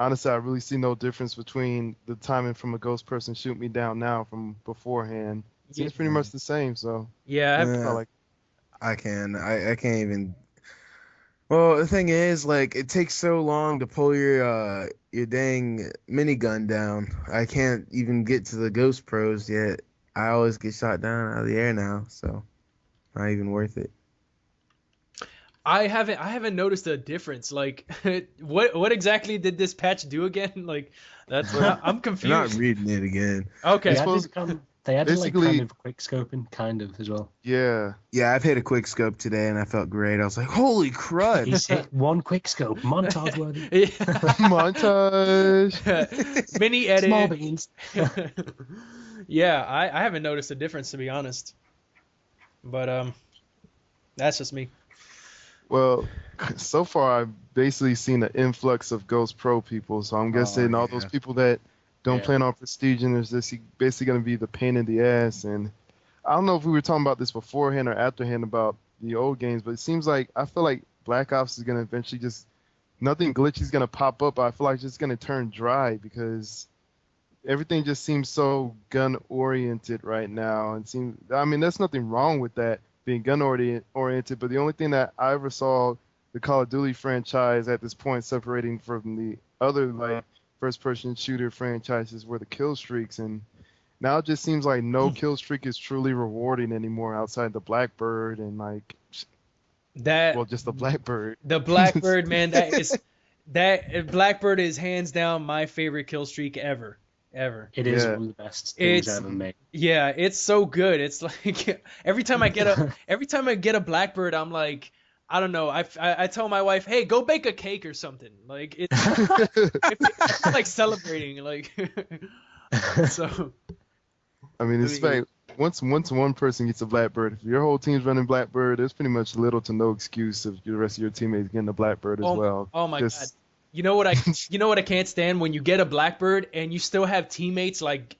really see no difference between the timing from a ghost person shoot me down now from beforehand. It seems pretty much the same. So yeah, I can't even. Well, the thing is, like, it takes so long to pull your dang minigun down. I can't even get to the Ghost Pros yet. I always get shot down out of the air now, so not even worth it. I haven't noticed a difference. Like, what exactly did this patch do again? Like, that's what I'm confused. I'm not reading it again. Okay. They added like kind of quick scoping, kind of as well. Yeah. Yeah, I've hit a quick scope today and I felt great. I was like, holy crud! He's hit one quick scope, montage worthy. Montage. Mini edit. Small beans. Yeah, I haven't noticed a difference, to be honest. But that's just me. Well, so far I've basically seen an influx of Ghost Pro people, so I'm guessing all those people that don't plan on prestiging is this basically going to be the pain in the ass. And I don't know if we were talking about this beforehand or afterhand about the old games, but it seems like I feel like Black Ops is going to eventually nothing glitchy is going to pop up. I feel like it's just going to turn dry because everything just seems so gun oriented right now. And there's nothing wrong with that being gun oriented, but the only thing that I ever saw the Call of Duty franchise at this point separating from the other like first-person shooter franchises were the kill streaks, and now it just seems like no kill streak is truly rewarding anymore outside the Blackbird and like that. Well, just the Blackbird. The Blackbird, man, that Blackbird is hands down my favorite kill streak ever. It is one of the best things ever made. Yeah, it's so good. It's like every time I get a Blackbird, I'm like, I don't know. I tell my wife, hey, go bake a cake or something. Like it's like celebrating. Like so. I mean, it's like once one person gets a Blackbird, if your whole team's running Blackbird, there's pretty much little to no excuse if the rest of your teammates getting a Blackbird as well. Oh my God. You know what I can't stand when you get a Blackbird and you still have teammates like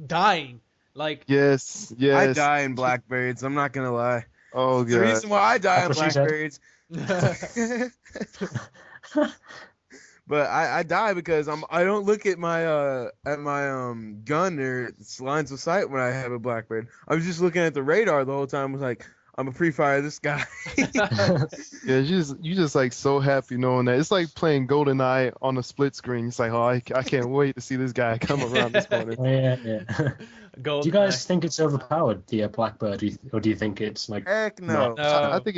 dying. Like Yes, I yes. die in Blackbirds. I'm not gonna lie. Oh The god. reason why I die in That's what she said. Blackbirds. But I die because I don't look at my gun or its lines of sight when I have a Blackbird. I was just looking at the radar the whole time. I was like, I'm a pre-fire this guy. Yeah, you just like so happy knowing that. It's like playing GoldenEye on a split screen. It's like, oh, I can't wait to see this guy come around this corner. Oh, yeah. Gold. Do you guys think it's overpowered, the Blackbird, or do you think it's like? Heck no. No. I think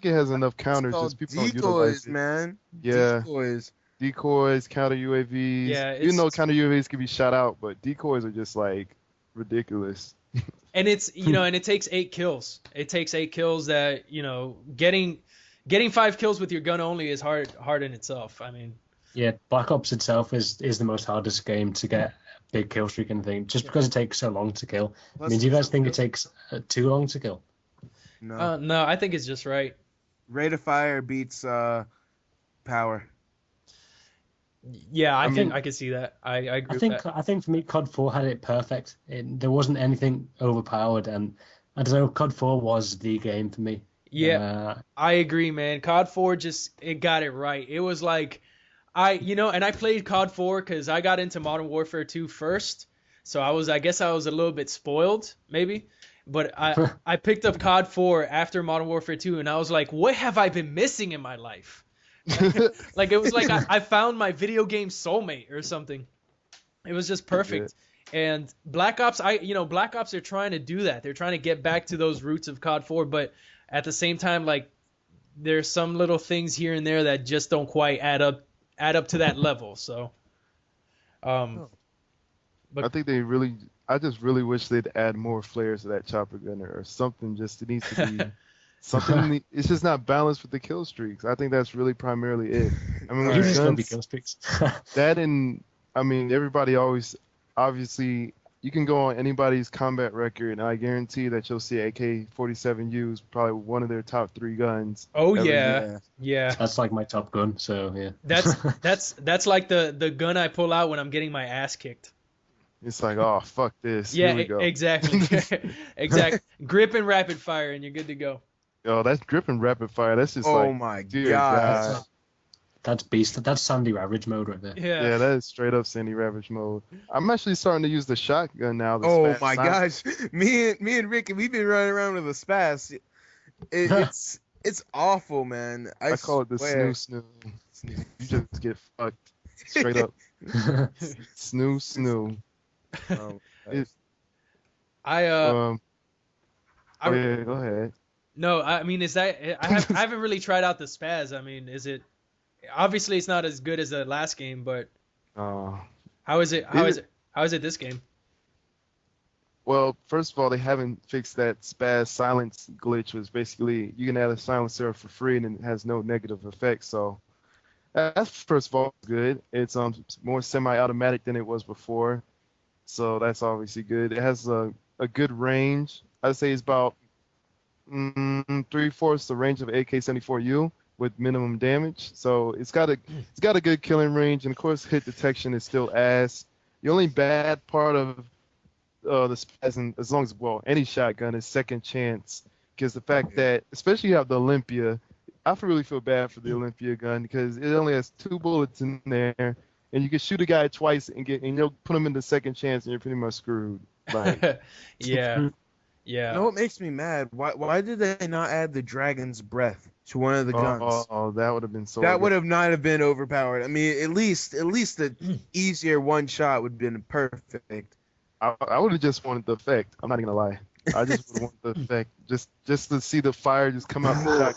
it has enough counters, It's just called people don't utilize decoys, it. man. Yeah, Decoys. decoys, counter UAVs. Yeah, Even though it's- counter UAVs can be shot out, but decoys are just like ridiculous. And it's and it takes 8 kills. It takes 8 kills that, getting 5 kills with your gun only is hard in itself. I mean, Yeah, Black Ops itself is the most hardest game to get a big kill streak and thing, just because it takes so long to kill. I mean, do you guys think it takes too long to kill? No. no, I think it's just right. Rate of fire beats power. Yeah, I mean- can see that. I agree with that. I think for me, COD 4 had it perfect. There wasn't anything overpowered, and I don't know, COD 4 was the game for me. Yeah, I agree, man. COD 4 it got it right. It was like and I played COD 4 because I got into Modern Warfare 2 first, so I guess I was a little bit spoiled, maybe. But I picked up COD 4 after Modern Warfare 2, and I was like, what have I been missing in my life? Like it was like I found my video game soulmate or something. It was just perfect. And Black Ops, Black Ops are trying to do that. They're trying to get back to those roots of COD 4, but at the same time, like there's some little things here and there that just don't quite add up to that level. So, I think I just really wish they'd add more flares to that chopper gunner or something. Just it needs to be something. It's just not balanced with the kill streaks. I think that's really primarily it. I mean, You with just gotta be guns, kill streaks. that and I mean, everybody always obviously you can go on anybody's combat record, and I guarantee that you'll see AK-47 used probably one of their top 3 guns. oh every yeah. That's like my top gun. So yeah. That's like the gun I pull out when I'm getting my ass kicked. It's like, oh fuck this. Yeah, Here we go. exactly. Exactly. Grip and rapid fire, and you're good to go. Oh, that's gripping rapid fire. That's just Oh like, my dear god. That's beast. That's Sandy Ravage mode right there. Yeah. yeah, that is straight up Sandy Ravage mode. I'm actually starting to use the shotgun now. the Oh Spaz my silence. gosh. Me and Ricky, we've been running around with a spaz. It's awful, man. I call it the swear. snoo. You just get fucked straight up. Snoo. Oh, It- I oh I- yeah, go ahead. No, I mean, is that I haven't really tried out the spaz. I mean, is it? Obviously, it's not as good as the last game, but how is it? How is it this game? Well, first of all, they haven't fixed that spaz silence glitch, which basically you can add a silencer for free and it has no negative effects. So that's first of all good. It's more semi-automatic than it was before, so that's obviously good. It has a good range. I'd say it's about 3/4 the range of AK-74U with minimum damage. So it's got a good killing range, and of course hit detection is still ass. The only bad part of the spaz, as long as any shotgun is second chance, because the fact that especially you have the Olympia, I really feel bad for the Olympia gun because it only has 2 bullets in there, and you can shoot a guy twice and you'll put him in the second chance, and you're pretty much screwed. Like, Yeah. You know what makes me mad? Why did they not add the Dragon's Breath to one of the guns? oh, that would have been so. That good. would have not have been overpowered. I mean, at least the easier one shot would have been perfect. I would have just wanted the effect. I'm not even gonna lie. I just would want the effect, just to see the fire just come out the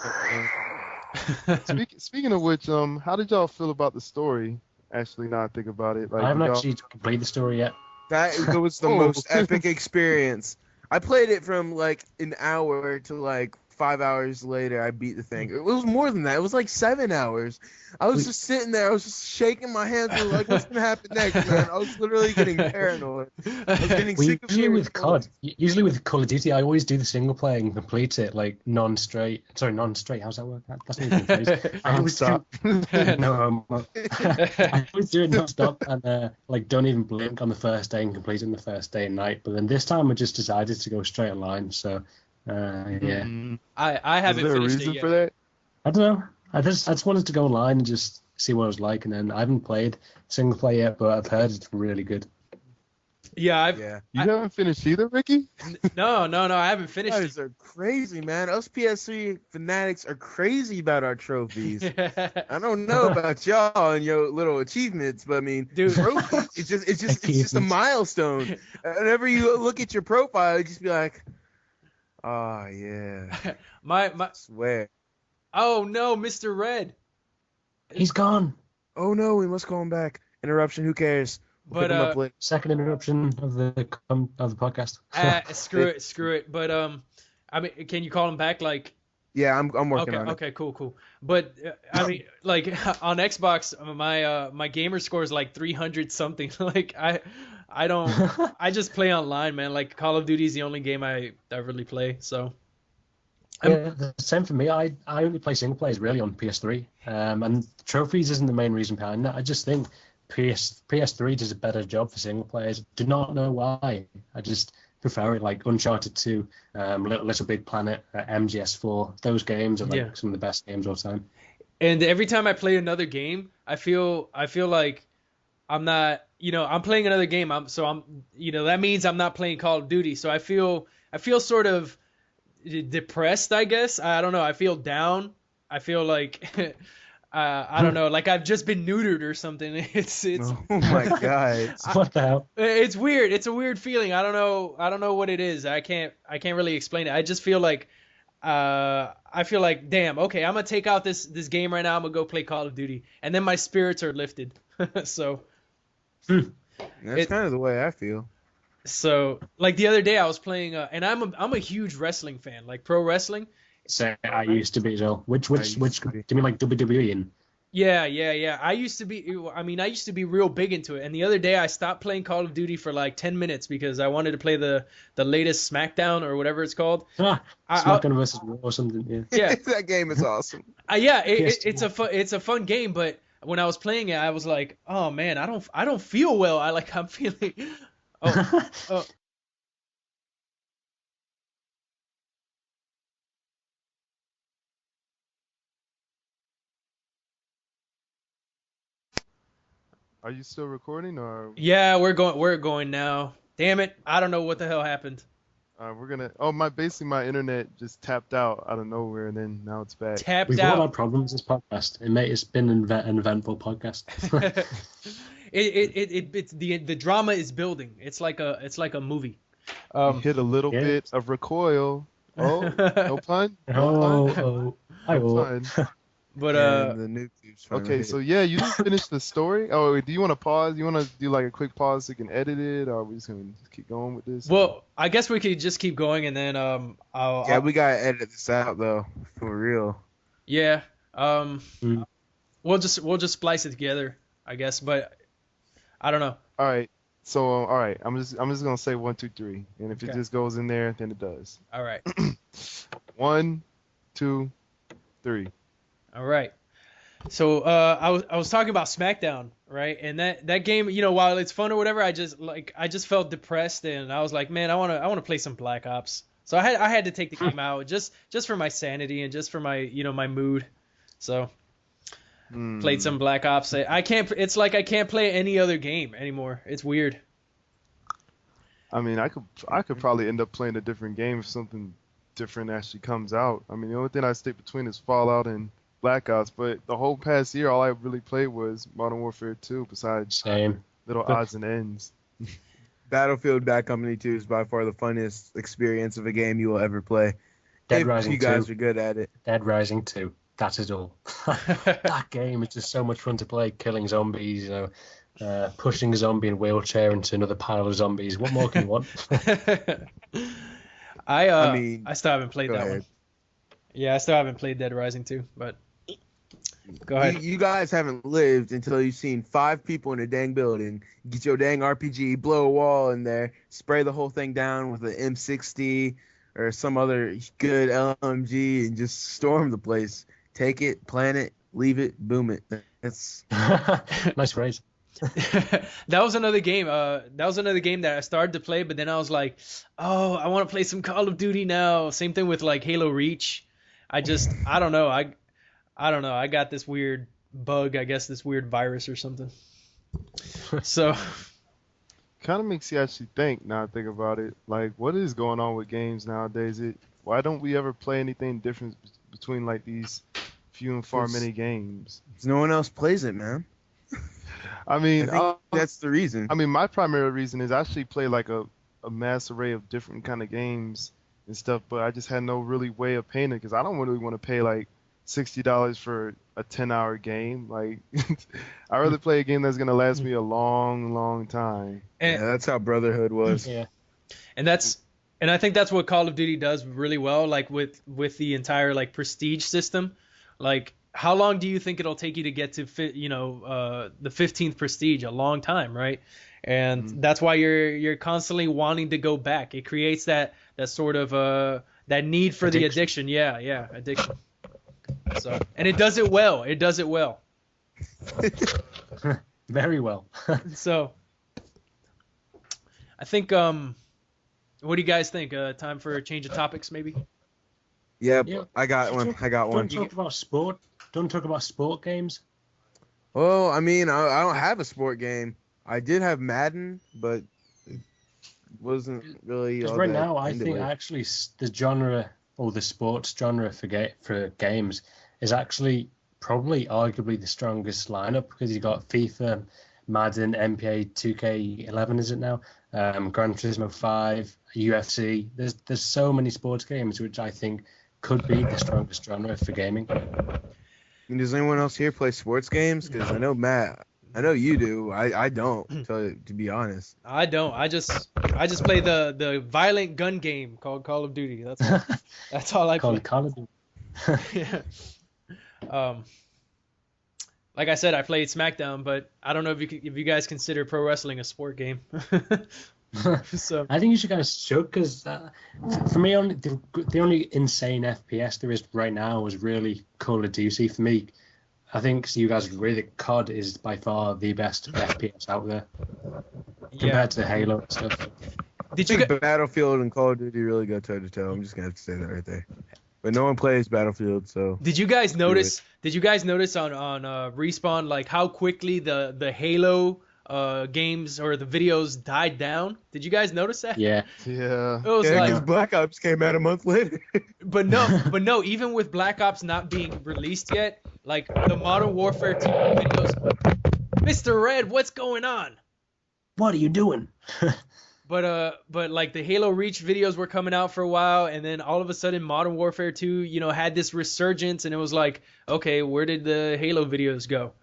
shotgun. Speaking of which, how did y'all feel about the story? Actually, now I think about it, like I haven't y'all- actually completed the story yet. That was the Oh. most epic experience. I played it from like an hour to like 5 hours later, I beat the thing. It was more than that. It was like 7 hours. I was just sitting there. I was just shaking my hands. I was like, what's gonna happen next, man? I was literally getting paranoid. I was getting sick of usually hearing with COD, usually with Call of Duty, I always do the single player and complete it like non-straight. Sorry, non-straight. How's that work? That's not even a phrase. I always do. No, I always do it non-stop and like don't even blink on the first day and complete it in the first day and night. But then this time I just decided to go straight online. So yeah. I haven't Is there a finished reason it yet. for that? I don't know. I just wanted to go online and just see what it was like, and then I haven't played single player yet, but I've heard it's really good. Yeah, You haven't finished either, Ricky? No, I haven't finished You it. guys are crazy, man. Us PS3 fanatics are crazy about our trophies. I don't know about y'all and your little achievements, but I mean, Dude. trophies, it's just a milestone. Whenever you look at your profile, you just be like, oh yeah, my I swear. Oh no, Mr.red. He's gone. Oh no, we must call him back. Interruption. Who cares? We'll But pick him up later. Second interruption of the podcast. screw it. But I mean, can you call him back? Like, Yeah, I'm working on it. okay, cool. But I mean, like on Xbox, my gamer score is like 300 something. Like I don't, I just play online, man. Like Call of Duty is the only game I really play. So. Yeah, the same for me. I only play single players really on PS3, and trophies isn't the main reason behind that. I just think PS3 does a better job for single players. Do not know why. I just prefer it. Like Uncharted 2, Little Big Planet, MGS4. Those games are like some of the best games of all time. And every time I play another game, I feel like I'm not, I'm playing another game. That means I'm not playing Call of Duty. So I feel sort of depressed, I guess. I don't know. I feel down. I feel like I don't know, like I've just been neutered or something. It's Oh my god. What the hell? It's weird. It's a weird feeling. I don't know what it is. I can't really explain it. I just feel like damn, okay, I'm gonna take out this game right now. I'm gonna go play Call of Duty, and then my spirits are lifted. So That's kind of the way I feel. So like the other day I was playing, and I'm a huge wrestling fan, like pro wrestling. So I used to be as well. Which do you mean like WWE? And Yeah. I used to be real big into it. And the other day I stopped playing Call of Duty for like 10 minutes because I wanted to play the latest SmackDown or whatever it's called. SmackDown versus Raw or something. Yeah. That game is awesome. It's a fun game, but when I was playing it, I was like, oh man, I don't feel well. I'm feeling. Oh. Are you still recording or? Yeah, we're going now. Damn it! I don't know what the hell happened. We're gonna. Oh, my internet just tapped out of nowhere, and then now it's back. We've all had problems this podcast. It's been an eventful podcast. It's the drama is building. It's like a movie. You hit a little bit of recoil. Oh, no pun. No pun. But the okay, so yeah, you just finished the story. Oh, do you want to pause? You want to do like a quick pause so you can edit it, or are we just gonna keep going with this? Well, I guess we could just keep going, and then we gotta edit this out though, for real. Yeah. We'll just splice it together, I guess, but I don't know. All right. So all right, I'm just gonna say 1, 2, 3, and if it just goes in there, then it does. All right. 1, 2, 3. All right. So I was talking about SmackDown, right? And that game, while it's fun or whatever, I just felt depressed, and I was like, man, I wanna play some Black Ops. So I had to take the game out just for my sanity and just for my my mood. So played some Black Ops. It's like I can't play any other game anymore. It's weird. I mean, I could probably end up playing a different game if something different actually comes out. I mean, the only thing I stick between is Fallout and Black Ops, but the whole past year, all I really played was Modern Warfare 2, besides little odds and ends. Battlefield Bad Company 2 is by far the funniest experience of a game you will ever play. Dead Rising 2. You guys are good at it. Dead Rising 2. That is all. That game is just so much fun to play, killing zombies, pushing a zombie in a wheelchair into another pile of zombies. What more can you want? I still haven't played that one. Yeah, I still haven't played Dead Rising 2, but go ahead. You guys haven't lived until you've seen 5 people in a dang building. Get your dang RPG, blow a wall in there, spray the whole thing down with an M60 or some other good LMG, and just storm the place. Take it, plant it, leave it, boom it. That's Nice phrase. That was another game. That was another game that I started to play, but then I was like, oh, I want to play some Call of Duty now. Same thing with like Halo Reach. I don't know. I don't know. I got this weird bug, I guess, this weird virus or something. So Kind of makes you actually think. Now I think about it, like what is going on with games nowadays? Why don't we ever play anything different between like these few and far many games? no one else plays it, man. I mean, I think that's the reason. I mean, my primary reason is I actually play like a mass array of different kind of games and stuff, but I just had no really way of paying it because I don't really want to pay like $60 for a 10-hour game. Like, I'd rather play a game that's gonna last me a long, long time. and, Yeah, that's how Brotherhood was. Yeah. and I think that's what Call of Duty does really well, like with the entire like prestige system. Like, how long do you think it'll take you to get to the 15th prestige? A long time, right? And that's why you're constantly wanting to go back. It creates that sort of that need for the addiction. Yeah, addiction. So, and it does it well. It does it well. Very well. So, I think what do you guys think? Time for a change of topics, maybe? Yep, Yeah. I got one. Don't talk about sport. Don't talk about sport games. Well, I mean, I don't have a sport game. I did have Madden, but it wasn't really. Because all right that now, I into think it. actually the genre or the sports genre for games is actually probably arguably the strongest lineup because you got FIFA, Madden, NBA 2K11 is it now? Gran Turismo 5, UFC. There's so many sports games which I think could be the strongest genre for gaming. Does anyone else here play sports games? Because I know Matt. I know you do. I don't. To be honest. I don't. I just play the violent gun game called Call of Duty. That's all I play. Call of Duty. Yeah. Like I said, I played SmackDown, but I don't know if you guys consider pro wrestling a sport game. So I think you guys should because for me, the only insane FPS there is right now is really Call of Duty. For me, I think you guys would agree that COD is by far the best FPS out there compared to Halo and stuff. I think Battlefield and Call of Duty really go toe to toe. I'm just gonna have to say that right there. But no one plays Battlefield, so. Did you guys notice? Did you guys notice on Respawn like how quickly the Halo games or the videos died down? Did you guys notice that? Yeah. Yeah. It was Yeah, like, because Black Ops came out a month later. but no, even with Black Ops not being released yet, like the Modern Warfare 2 videos, Mr.red, what's going on? What are you doing? But like the Halo Reach videos were coming out for a while, and then all of a sudden Modern Warfare 2, had this resurgence, and it was like, okay, where did the Halo videos go?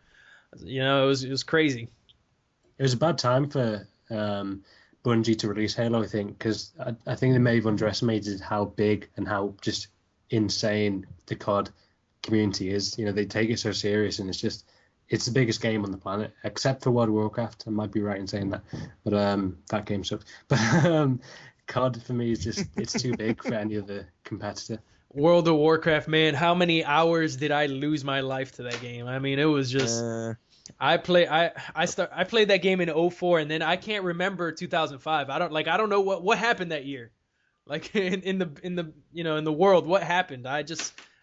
It was crazy. It was a bad time for Bungie to release Halo, I think, because I think they may have underestimated how big and how just insane the COD community is. They take it so serious, and it's the biggest game on the planet, except for World of Warcraft. I might be right in saying that, but that game sucks. But COD for me is it's too big for any other competitor. World of Warcraft, man, how many hours did I lose my life to that game? I mean, it was just I played that game in 2004, and then I can't remember 2005. I don't know what happened that year. Like in the world, what happened? I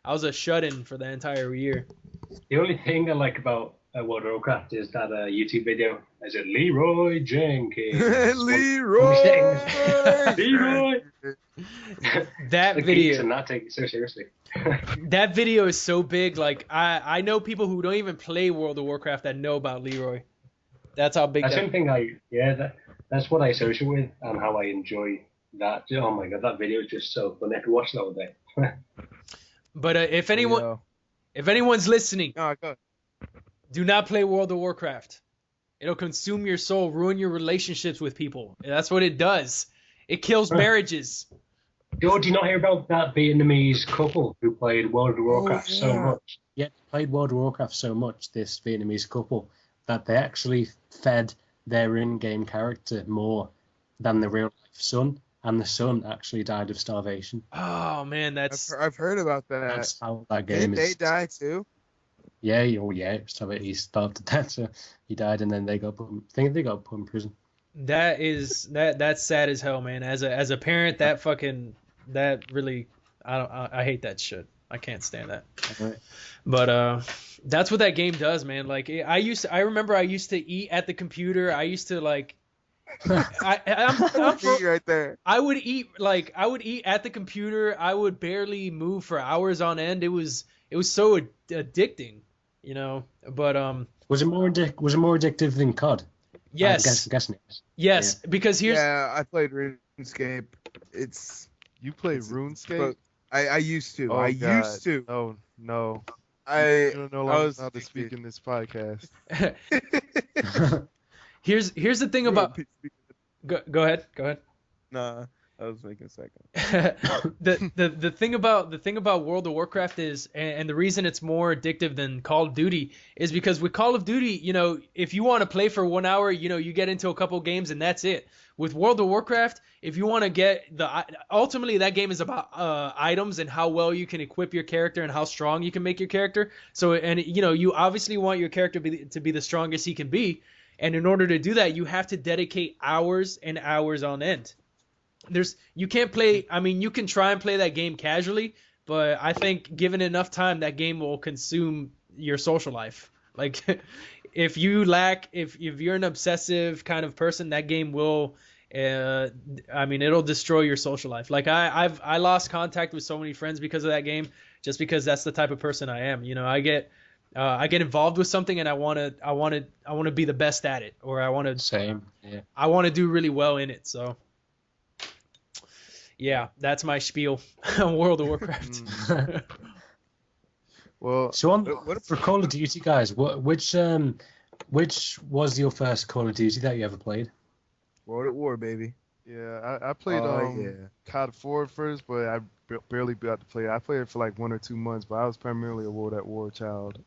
was a shut-in for the entire year. The only thing I like about World of Warcraft is that YouTube video. Is it Leroy Jenkins? Leroy! Leroy! That the video. geeks and not take it so seriously. That video is so big. Like I know people who don't even play World of Warcraft that know about Leroy. That's how big. That's something that's what I associate with and how I enjoy that. Oh my god, that video is just so fun. I could watch that all day. But if anyone's listening, go. do not play World of Warcraft. It'll consume your soul, ruin your relationships with people. That's what it does. It kills marriages. Yo, do you not hear about that Vietnamese couple who played World of Warcraft so yeah. much? Yeah, played World of Warcraft so much, this Vietnamese couple, that they actually fed their in-game character more than the real-life son, and the son actually died of starvation. Oh man, that's I've heard about that. That's how that game Didn't they is. die too? Yeah, he starved to death, so he died, and then they got put. I think they got put in prison. that's sad as hell, man. As a parent, that really I hate that shit. I can't stand that. Right. But that's what that game does, man. Like I remember I used to eat at the computer. I used to like I'm Me right there. I would eat at the computer. I would barely move for hours on end. It was so addicting, you know. But Was it more addictive than COD? yes, I'm guessing it is. yes, because here's Yeah, I played RuneScape. You play It's- RuneScape? but I used to. Oh, I God. used to. Oh no. I You don't know I was how to speak in this podcast. here's the thing about go ahead. Nah, I was making a second. the thing about World of Warcraft is, and the reason it's more addictive than Call of Duty is because with Call of Duty, you know, if you want to play for 1 hour, you know, you get into a couple games and that's it. With World of Warcraft, if you want to get ultimately that game is about items and how well you can equip your character and how strong you can make your character. So, and you know, you obviously want your character to be the strongest he can be, and in order to do that, you have to dedicate hours and hours on end. You can't play. I mean, you can try and play that game casually, but I think given enough time, that game will consume your social life. Like, if you're an obsessive kind of person, that game will. I mean, it'll destroy your social life. Like I lost contact with so many friends because of that game, just because that's the type of person I am. You know, I get involved with something and I want to be the best at it, or I want to do really well in it. So. Yeah, that's my spiel on World of Warcraft. Well, So for Call of Duty, guys, which was your first Call of Duty that you ever played? World at War, baby. yeah, I played Yeah. COD 4 first, but I barely got to play it. I played it for like 1 or 2 months, but I was primarily a World at War child.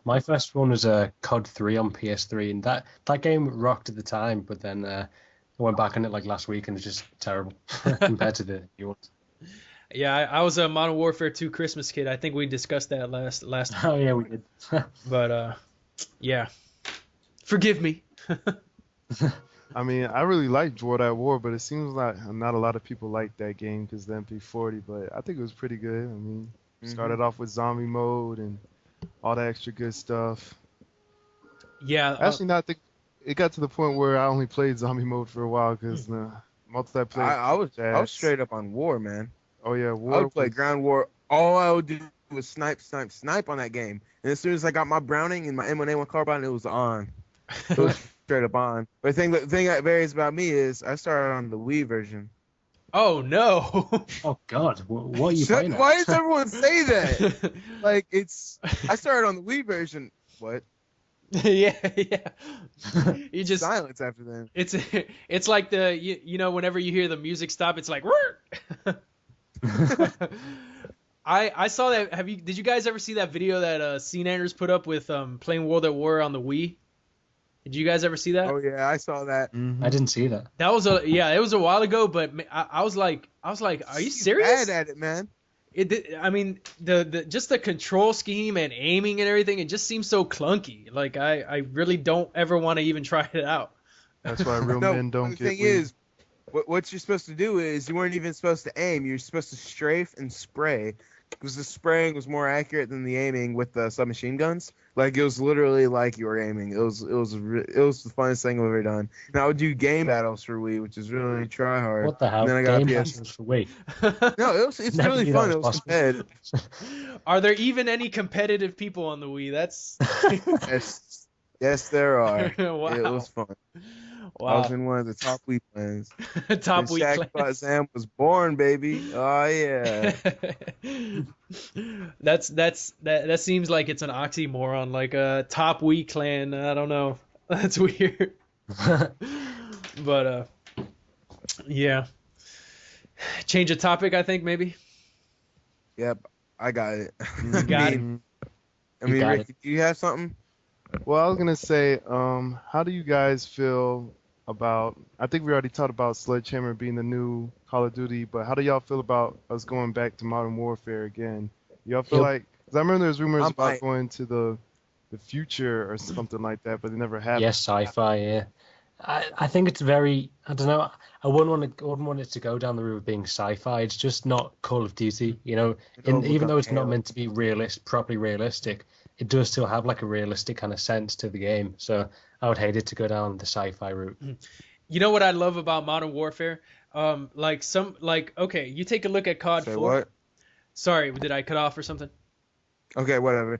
My first one was COD 3 on PS3, and that game rocked at the time, but then I went back on it like last week, and it's just terrible compared to the new ones. Yeah, I was a Modern Warfare 2 Christmas kid. I think we discussed that last. Oh yeah, we did. But yeah, forgive me. I mean, I really liked World at War, but it seems like not a lot of people like that game because the MP40. But I think it was pretty good. I mean, started off with zombie mode and all that extra good stuff. Yeah, Actually, not the. It got to the point where I only played zombie mode for a while because the multiplayer. I was straight up on War, man. Oh yeah, I War. would play Ground War. All I would do was snipe on that game. And as soon as I got my Browning and my M1A1 carbine, it was on. It was straight up on. But the thing that varies about me is I started on the Wii version. oh no. Oh God, what are you playing? Why does everyone say that? Like I started on the Wii version. What? yeah. You just Silence after that. it's like you know, whenever you hear the music stop, it's like. I saw that. Did you guys ever see that video that CNanners put up with playing World at War on the Wii? Did you guys ever see that? Oh yeah, I saw that. I didn't see that. That was it was a while ago, but I was like, are you serious? Bad at it, man. I mean, the just the control scheme and aiming and everything, it just seems so clunky. Like I really don't ever want to even try it out. That's why real No, men don't the get. thing is, what you're supposed to do is you weren't even supposed to aim. You're supposed to strafe and spray, because the spraying was more accurate than the aiming with the submachine guns. Like it was literally like you were aiming. It was the funnest thing I've ever done. And I would do game battles for Wii, which is really try hard. What the hell? And then I got Game PS. battles for Wii. No, it's Never really knew that fun. was It was possible. competitive. Are there even any competitive people on the Wii? That's Yes, there are. wow. It was fun. I Wow. was in one of the top Wii plans. Top When Wii Shaq clans. Sam was born, baby. Oh yeah. that seems like it's an oxymoron, like a top Wii clan. I don't know. That's weird. But yeah. change the topic, I think maybe. Yep, I got it. You got it. I You mean, got Ricky, do you have something? Well, I was gonna say, how do you guys feel about? I think we already talked about Sledgehammer being the new Call of Duty, but how do y'all feel about us going back to Modern Warfare again? Y'all feel Yep. like? Because I remember there was rumors I'm about hyped. going to the future or something like that, but it never happened. Yes, sci-fi. Yeah, I think it's very. I don't know. I wouldn't want it to go down the route of being sci-fi. It's just not Call of Duty. You know, even though it's not meant to be properly realistic, it does still have like a realistic kind of sense to the game. So I would hate it to go down the sci-fi route. You know what I love about Modern Warfare? Okay, you take a look at COD Say 4. what? Sorry, did I cut off or something? Okay, whatever.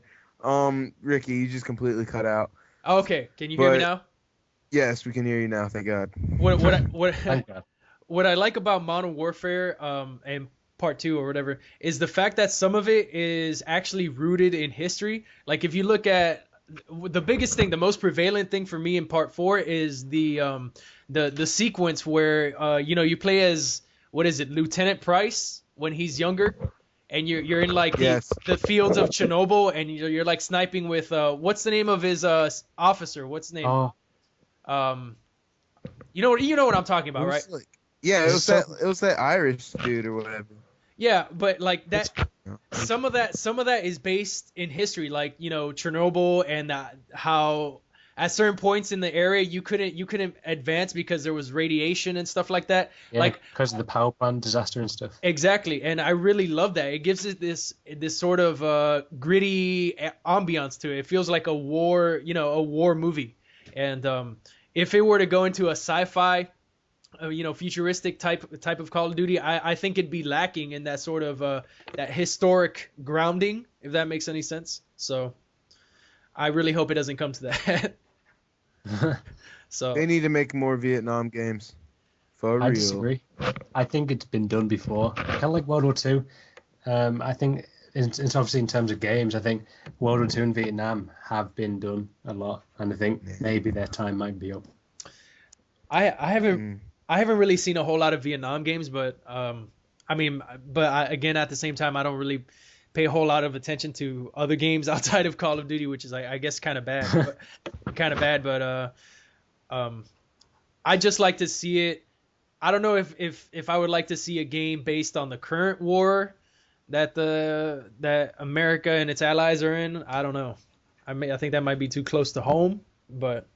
Ricky, you just completely cut out. Oh, okay, can you hear me But- now? Yes, we can hear you now. Thank God. Thank God. What I like about Modern Warfare and Part 2 or whatever is the fact that some of it is actually rooted in history. Like if you look at the biggest thing, the most prevalent thing for me in Part 4 is the sequence where you play as, what is it, Lieutenant Price when he's younger, and you're in like Yes. the fields of Chernobyl, and you're like sniping with what's the name of his officer? What's his name? Oh, You know what I'm talking about, right? Yeah, Is it it was that Irish dude or whatever. Yeah, but like that, some of that is based in history, like Chernobyl and how at certain points in the area you couldn't advance because there was radiation and stuff like that. yeah, Like because of the power plant disaster and stuff. exactly, and I really love that. It gives it this sort of gritty ambiance to it. It feels like a war movie. And if it were to go into a sci-fi futuristic type of Call of Duty, I think it'd be lacking in that sort of that historic grounding, if that makes any sense. So I really hope it doesn't come to that. So They need to make more Vietnam games. For real. I disagree. I think it's been done before, kind of like World War II. I think it's obviously in terms of games. I think World War II and Vietnam have been done a lot, and I think maybe their time might be up. I haven't really seen a whole lot of Vietnam games, but again, at the same time, I don't really pay a whole lot of attention to other games outside of Call of Duty, which is I guess kind of bad. But I just like to see it. I don't know if I would like to see a game based on the current war that America and its allies are in. I don't know. I think that might be too close to home, but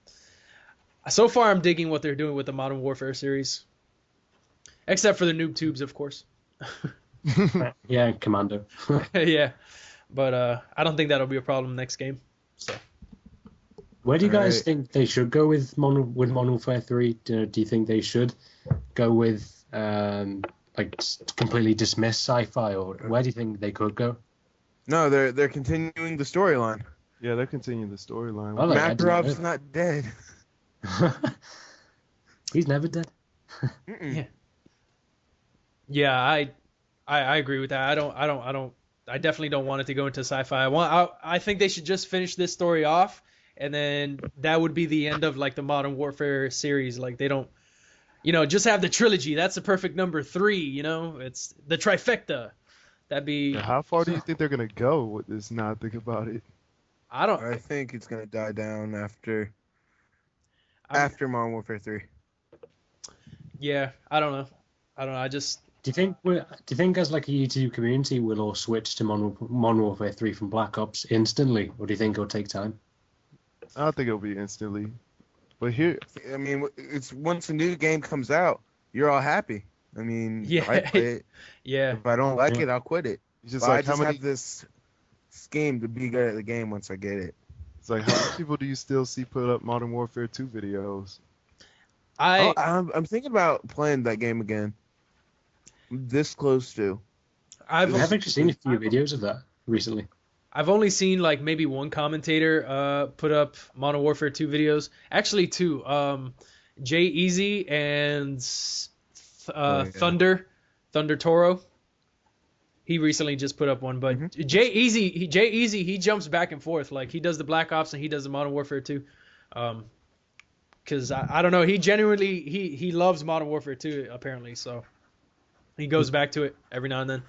so far I'm digging what they're doing with the Modern Warfare series. Except for the noob tubes, of course. Yeah, Commando. Yeah. But I don't think that'll be a problem next game. So Where do you guys Alright. think they should go with Modern Warfare 3? Do you think they should go with completely dismiss sci-fi, or where do you think they could go? No, they're continuing the storyline. Yeah, they're continuing the storyline. Well, I didn't Makarov's know. not dead. He's never dead. Mm-mm. yeah, I agree with that. I definitely don't want it to go into sci-fi. I think they should just finish this story off, and then that would be the end of like the Modern Warfare series. Like they don't, just have the trilogy. That's the perfect number 3. It's the trifecta. That'd be. Yeah, how far do you think they're gonna go with this? Now think about it. I don't. I think it's gonna die down after Modern Warfare 3. Yeah, I don't know. I just. Do you think as like a YouTube community we'll all switch to Modern Warfare 3 from Black Ops instantly, or do you think it'll take time? I don't think it'll be instantly. But here, I mean, it's once a new game comes out, you're all happy. I mean, Yeah. I play it. Yeah. If I don't like it, I'll quit it. it's just But I like how just many. have this scheme to be good at the game once I get it. It's like how many people do you still see put up Modern Warfare 2 videos? I'm thinking about playing that game again. I'm this close to. I've actually seen a few videos of that recently. I've only seen like maybe one commentator put up Modern Warfare 2 videos. Actually, 2. Jay Easy and yeah. Thunder Toro. He recently just put up one, but Mhm. Jay Easy, he jumps back and forth. Like he does the Black Ops and he does the Modern Warfare 2. Because I don't know, he genuinely he loves Modern Warfare 2 apparently. So He goes back to it every now and then.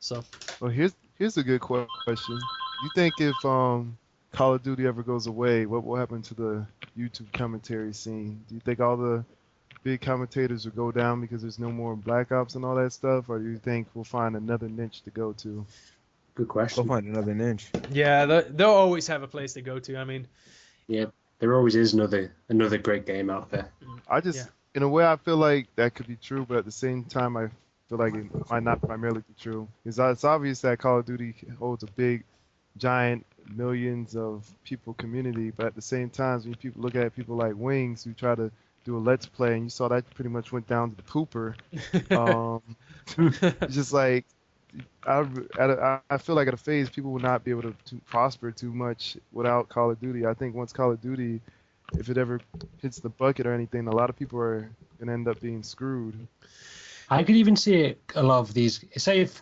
So Well, here's a good question. You think if Call of Duty ever goes away, what will happen to the YouTube commentary scene? Do you think all the big commentators will go down because there's no more Black Ops and all that stuff, or do you think we'll find another niche to go to? Good Go question. find another niche. yeah, they'll always have a place to go to. I mean, Yeah, there always is another great game out there. I just, Yeah. in a way, I feel like that could be true, but at the same time, I feel like it might not primarily be true. It's obvious that Call of Duty holds a big, giant, millions of people community, but at the same time, when people look at people like Wings who try to do a Let's Play, and you saw that pretty much went down to the pooper. It's just like, I feel like at a phase, people will not be able to prosper too much without Call of Duty. I think once Call of Duty, if it ever hits the bucket or anything, a lot of people are gonna end up being screwed. I could even see a lot of these. Say if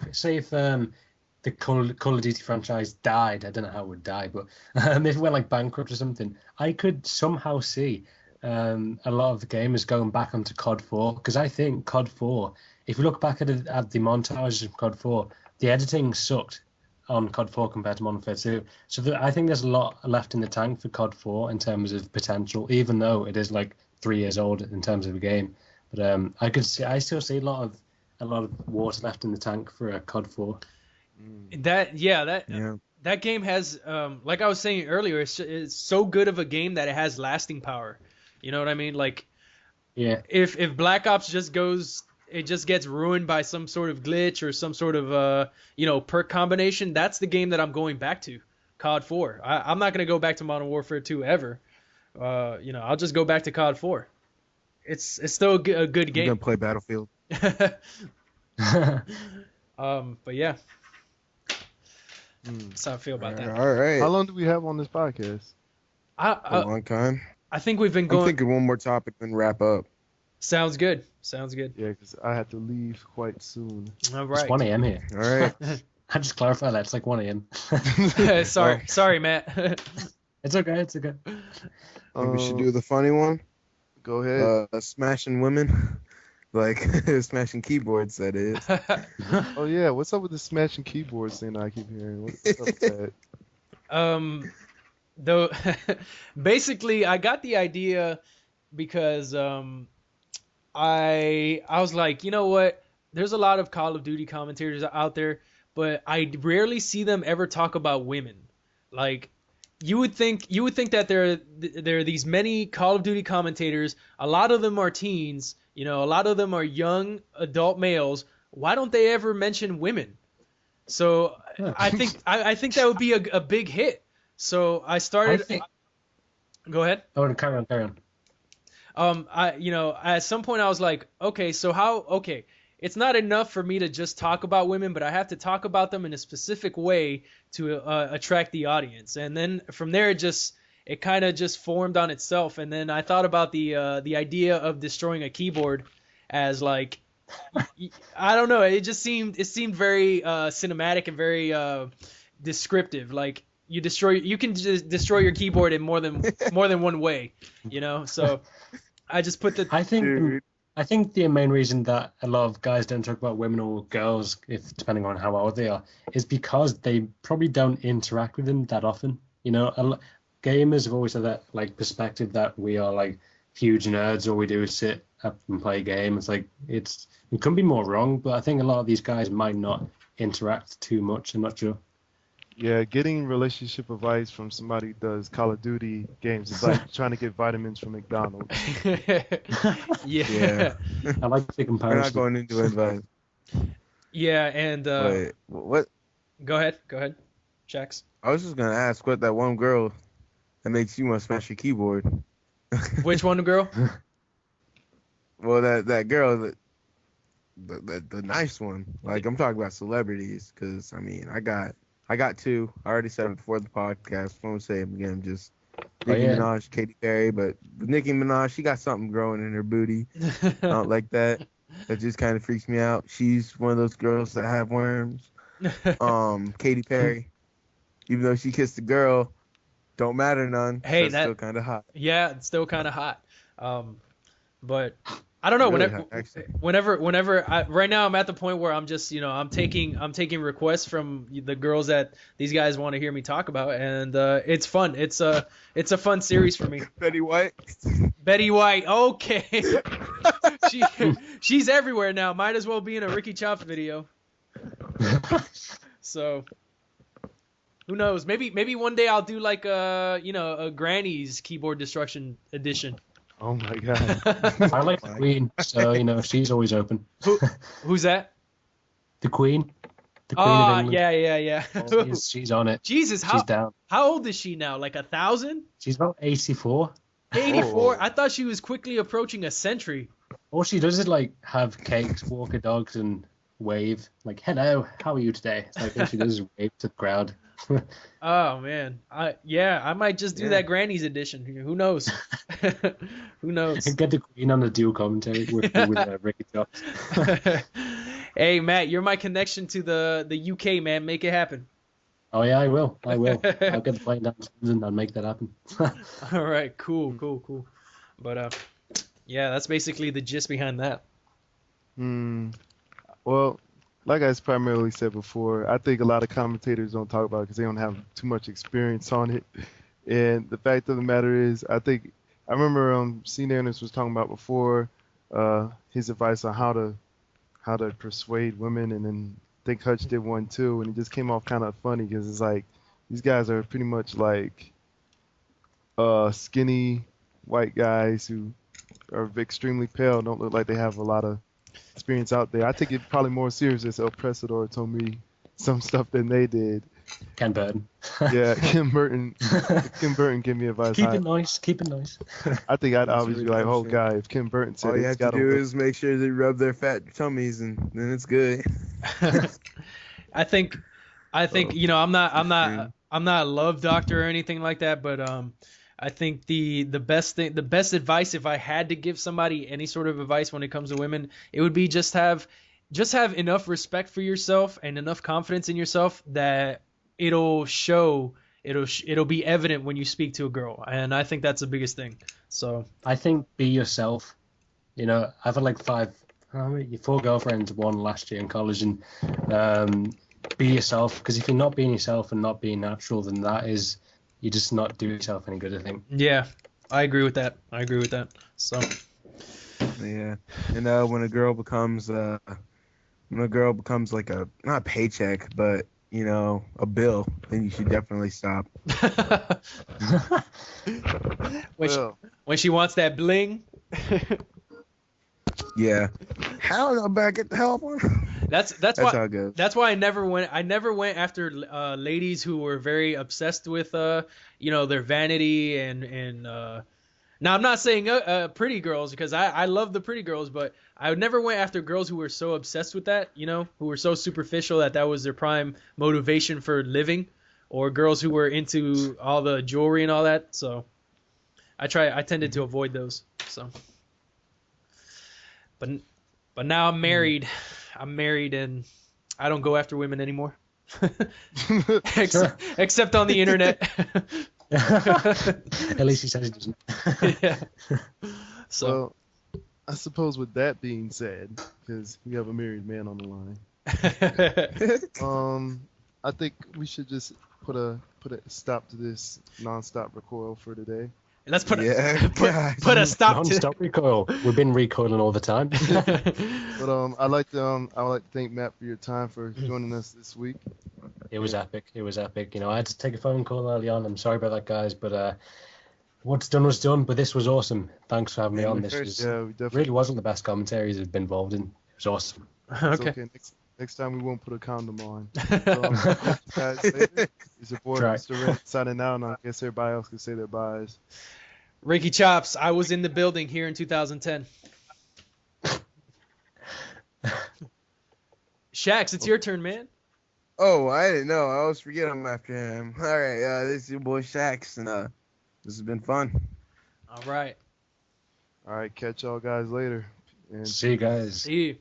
the Call of Duty franchise died, I don't know how it would die, but if it went like bankrupt or something, I could somehow see a lot of the gamers going back onto COD 4, because I think COD 4, if you look back at the montages of COD 4, the editing sucked on COD 4 compared to Modern Warfare 2. So I think there's a lot left in the tank for COD 4 in terms of potential, even though it is like 3 years old in terms of a game. But I still see a lot of water left in the tank for a COD 4. that game has, like I was saying earlier, it's so good of a game that it has lasting power. You know what I mean? Like, Yeah. if Black Ops just gets ruined by some sort of glitch or some sort of perk combination, that's the game that I'm going back to, COD 4. I'm not gonna go back to Modern Warfare 2 ever. I'll just go back to COD 4. It's still a good I'm game. gonna play Battlefield. But yeah, that's how I feel about that. All right. How long do we have on this podcast? A long time. I think we've been I'm going. thinking one more topic, then wrap up. Sounds good. Yeah, because I have to leave quite soon. All It's right. 1 a.m. here. All right. I just clarify that. It's like 1 a.m. Sorry, Matt. It's okay. It's okay. Think we should do the funny one. Go ahead. Smashing women, like smashing keyboards. That is. Oh yeah, what's up with the smashing keyboards thing I keep hearing? What's up with that? Though, basically, I got the idea because I was like, you know what? There's a lot of Call of Duty commentators out there, but I rarely see them ever talk about women. Like, you would think that there are these many Call of Duty commentators. A lot of them are teens. A lot of them are young adult males. Why don't they ever mention women? So I think that would be a big hit. So I started. Go ahead. Oh, carry on. At some point I was like, okay, so it's not enough for me to just talk about women, but I have to talk about them in a specific way to attract the audience. And then from there, it kind of just formed on itself. And then I thought about the idea of destroying a keyboard as like, I don't know, it seemed very cinematic and very descriptive. Like, you can just destroy your keyboard in more than one way, So I just put the. I think the main reason that a lot of guys don't talk about women or girls, depending on how old they are, is because they probably don't interact with them that often. Gamers have always had that like perspective that we are like huge nerds. All we do is sit up and play games. Like it couldn't be more wrong, but I think a lot of these guys might not interact too much. I'm not sure. Yeah, getting relationship advice from somebody who does Call of Duty games is like trying to get vitamins from McDonald's. Yeah. I like the comparison. We're not going into advice. Yeah, and Wait, what? Go ahead, Jax. I was just gonna ask what that one girl that makes you want to smash your keyboard. Which one, girl? Well, that girl, the nice one. Like, I'm talking about celebrities, because I got two. I already said it before the podcast. I won't say it again. Just Nicki Minaj, Katy Perry. But with Nicki Minaj, she got something growing in her booty. I don't like that. That just kind of freaks me out. She's one of those girls that have worms. Katy Perry, even though she kissed a girl, don't matter none. Hey, that's still kind of hot. Yeah, it's still kind of hot. But I don't know. Really Whenever, high, actually. right now I'm at the point where I'm just, I'm taking requests from the girls that these guys want to hear me talk about, and it's fun. It's a fun series for me. Betty White. Betty White, okay. she she's everywhere now. Might as well be in a Ricky Chops video. So who knows? Maybe one day I'll do like a Granny's keyboard destruction edition. Oh my god. I like the Queen, so she's always open. Who's that? The Queen. The Queen of England. Yeah. She's on it. Jesus, She's down. how old is she now? Like 1,000? She's about 84. 84? I thought she was quickly approaching a century. All she does is like have cakes, walk her dogs, and wave. Like, hello, how are you today? It's like all she does is wave to the crowd. Oh man, I might just do that Granny's edition. Who knows? Who knows? Get the Queen on the dual commentary with Ricky Chops. Hey Matt, you're my connection to the UK, man. Make it happen. Oh yeah, I will. I'll get the plane down to London and make that happen. All right, cool. But yeah, that's basically the gist behind that. Well, like I primarily said before, I think a lot of commentators don't talk about it because they don't have too much experience on it. And the fact of the matter is, I remember C. Nanners was talking about before his advice on how to persuade women, and then I think Hutch did one too, and it just came off kind of funny because it's like these guys are pretty much like skinny white guys who are extremely pale, don't look like they have a lot of experience out there. I take it probably more serious as El Presador told me some stuff than they did. Ken Burton. Yeah, Kim Burton gave me advice. Keep it nice. I think I'd always be like, oh guy, if Kim Burton said all you it's have to got do is make sure they rub their fat tummies, and then it's good. I think I'm not a love doctor or anything like that, but I think the best advice, if I had to give somebody any sort of advice when it comes to women, it would be just have enough respect for yourself and enough confidence in yourself that it'll be evident when you speak to a girl, and I think that's the biggest thing. So I think be yourself. I've had like 4 girlfriends, 1 last year in college, and be yourself, because if you're not being yourself and not being natural, then you're just not doing yourself any good, I think. Yeah, I agree with that. So yeah, and when a girl becomes like not a paycheck, but a bill, then you should definitely stop. when she wants that bling. Yeah. How did I better get the help on? That's how it goes. That's why I never went after ladies who were very obsessed with their vanity and now I'm not saying pretty girls, because I love the pretty girls, but I never went after girls who were so obsessed with that, who were so superficial that was their prime motivation for living, or girls who were into all the jewelry and all that. So I tended to avoid those. So but now I'm married. And I don't go after women anymore. Except on the internet. At least he says he doesn't. Yeah. So well, I suppose with that being said, because we have a married man on the line, I think we should just put a stop to this non-stop recoil for today. Let's put a stop to non-stop recoil. We've been recoiling all the time. But I'd like to thank Matt for your time for joining us this week. It was epic. I had to take a phone call early on. I'm sorry about that, guys, but what's done was done. But this was awesome. Thanks for having me on. This really wasn't the best commentaries I've been involved in. It was awesome. Okay. Next time we won't put a condom on. So, guys, it's your boy Mr.red signing out, and I guess everybody else can say their byes. Ricky Chops, I was in the building here in 2010. Shax, it's your turn, man. Oh, I didn't know. I always forget I'm after him. All right, this is your boy Shax, and this has been fun. All right. Catch y'all guys later. And see you guys. See you.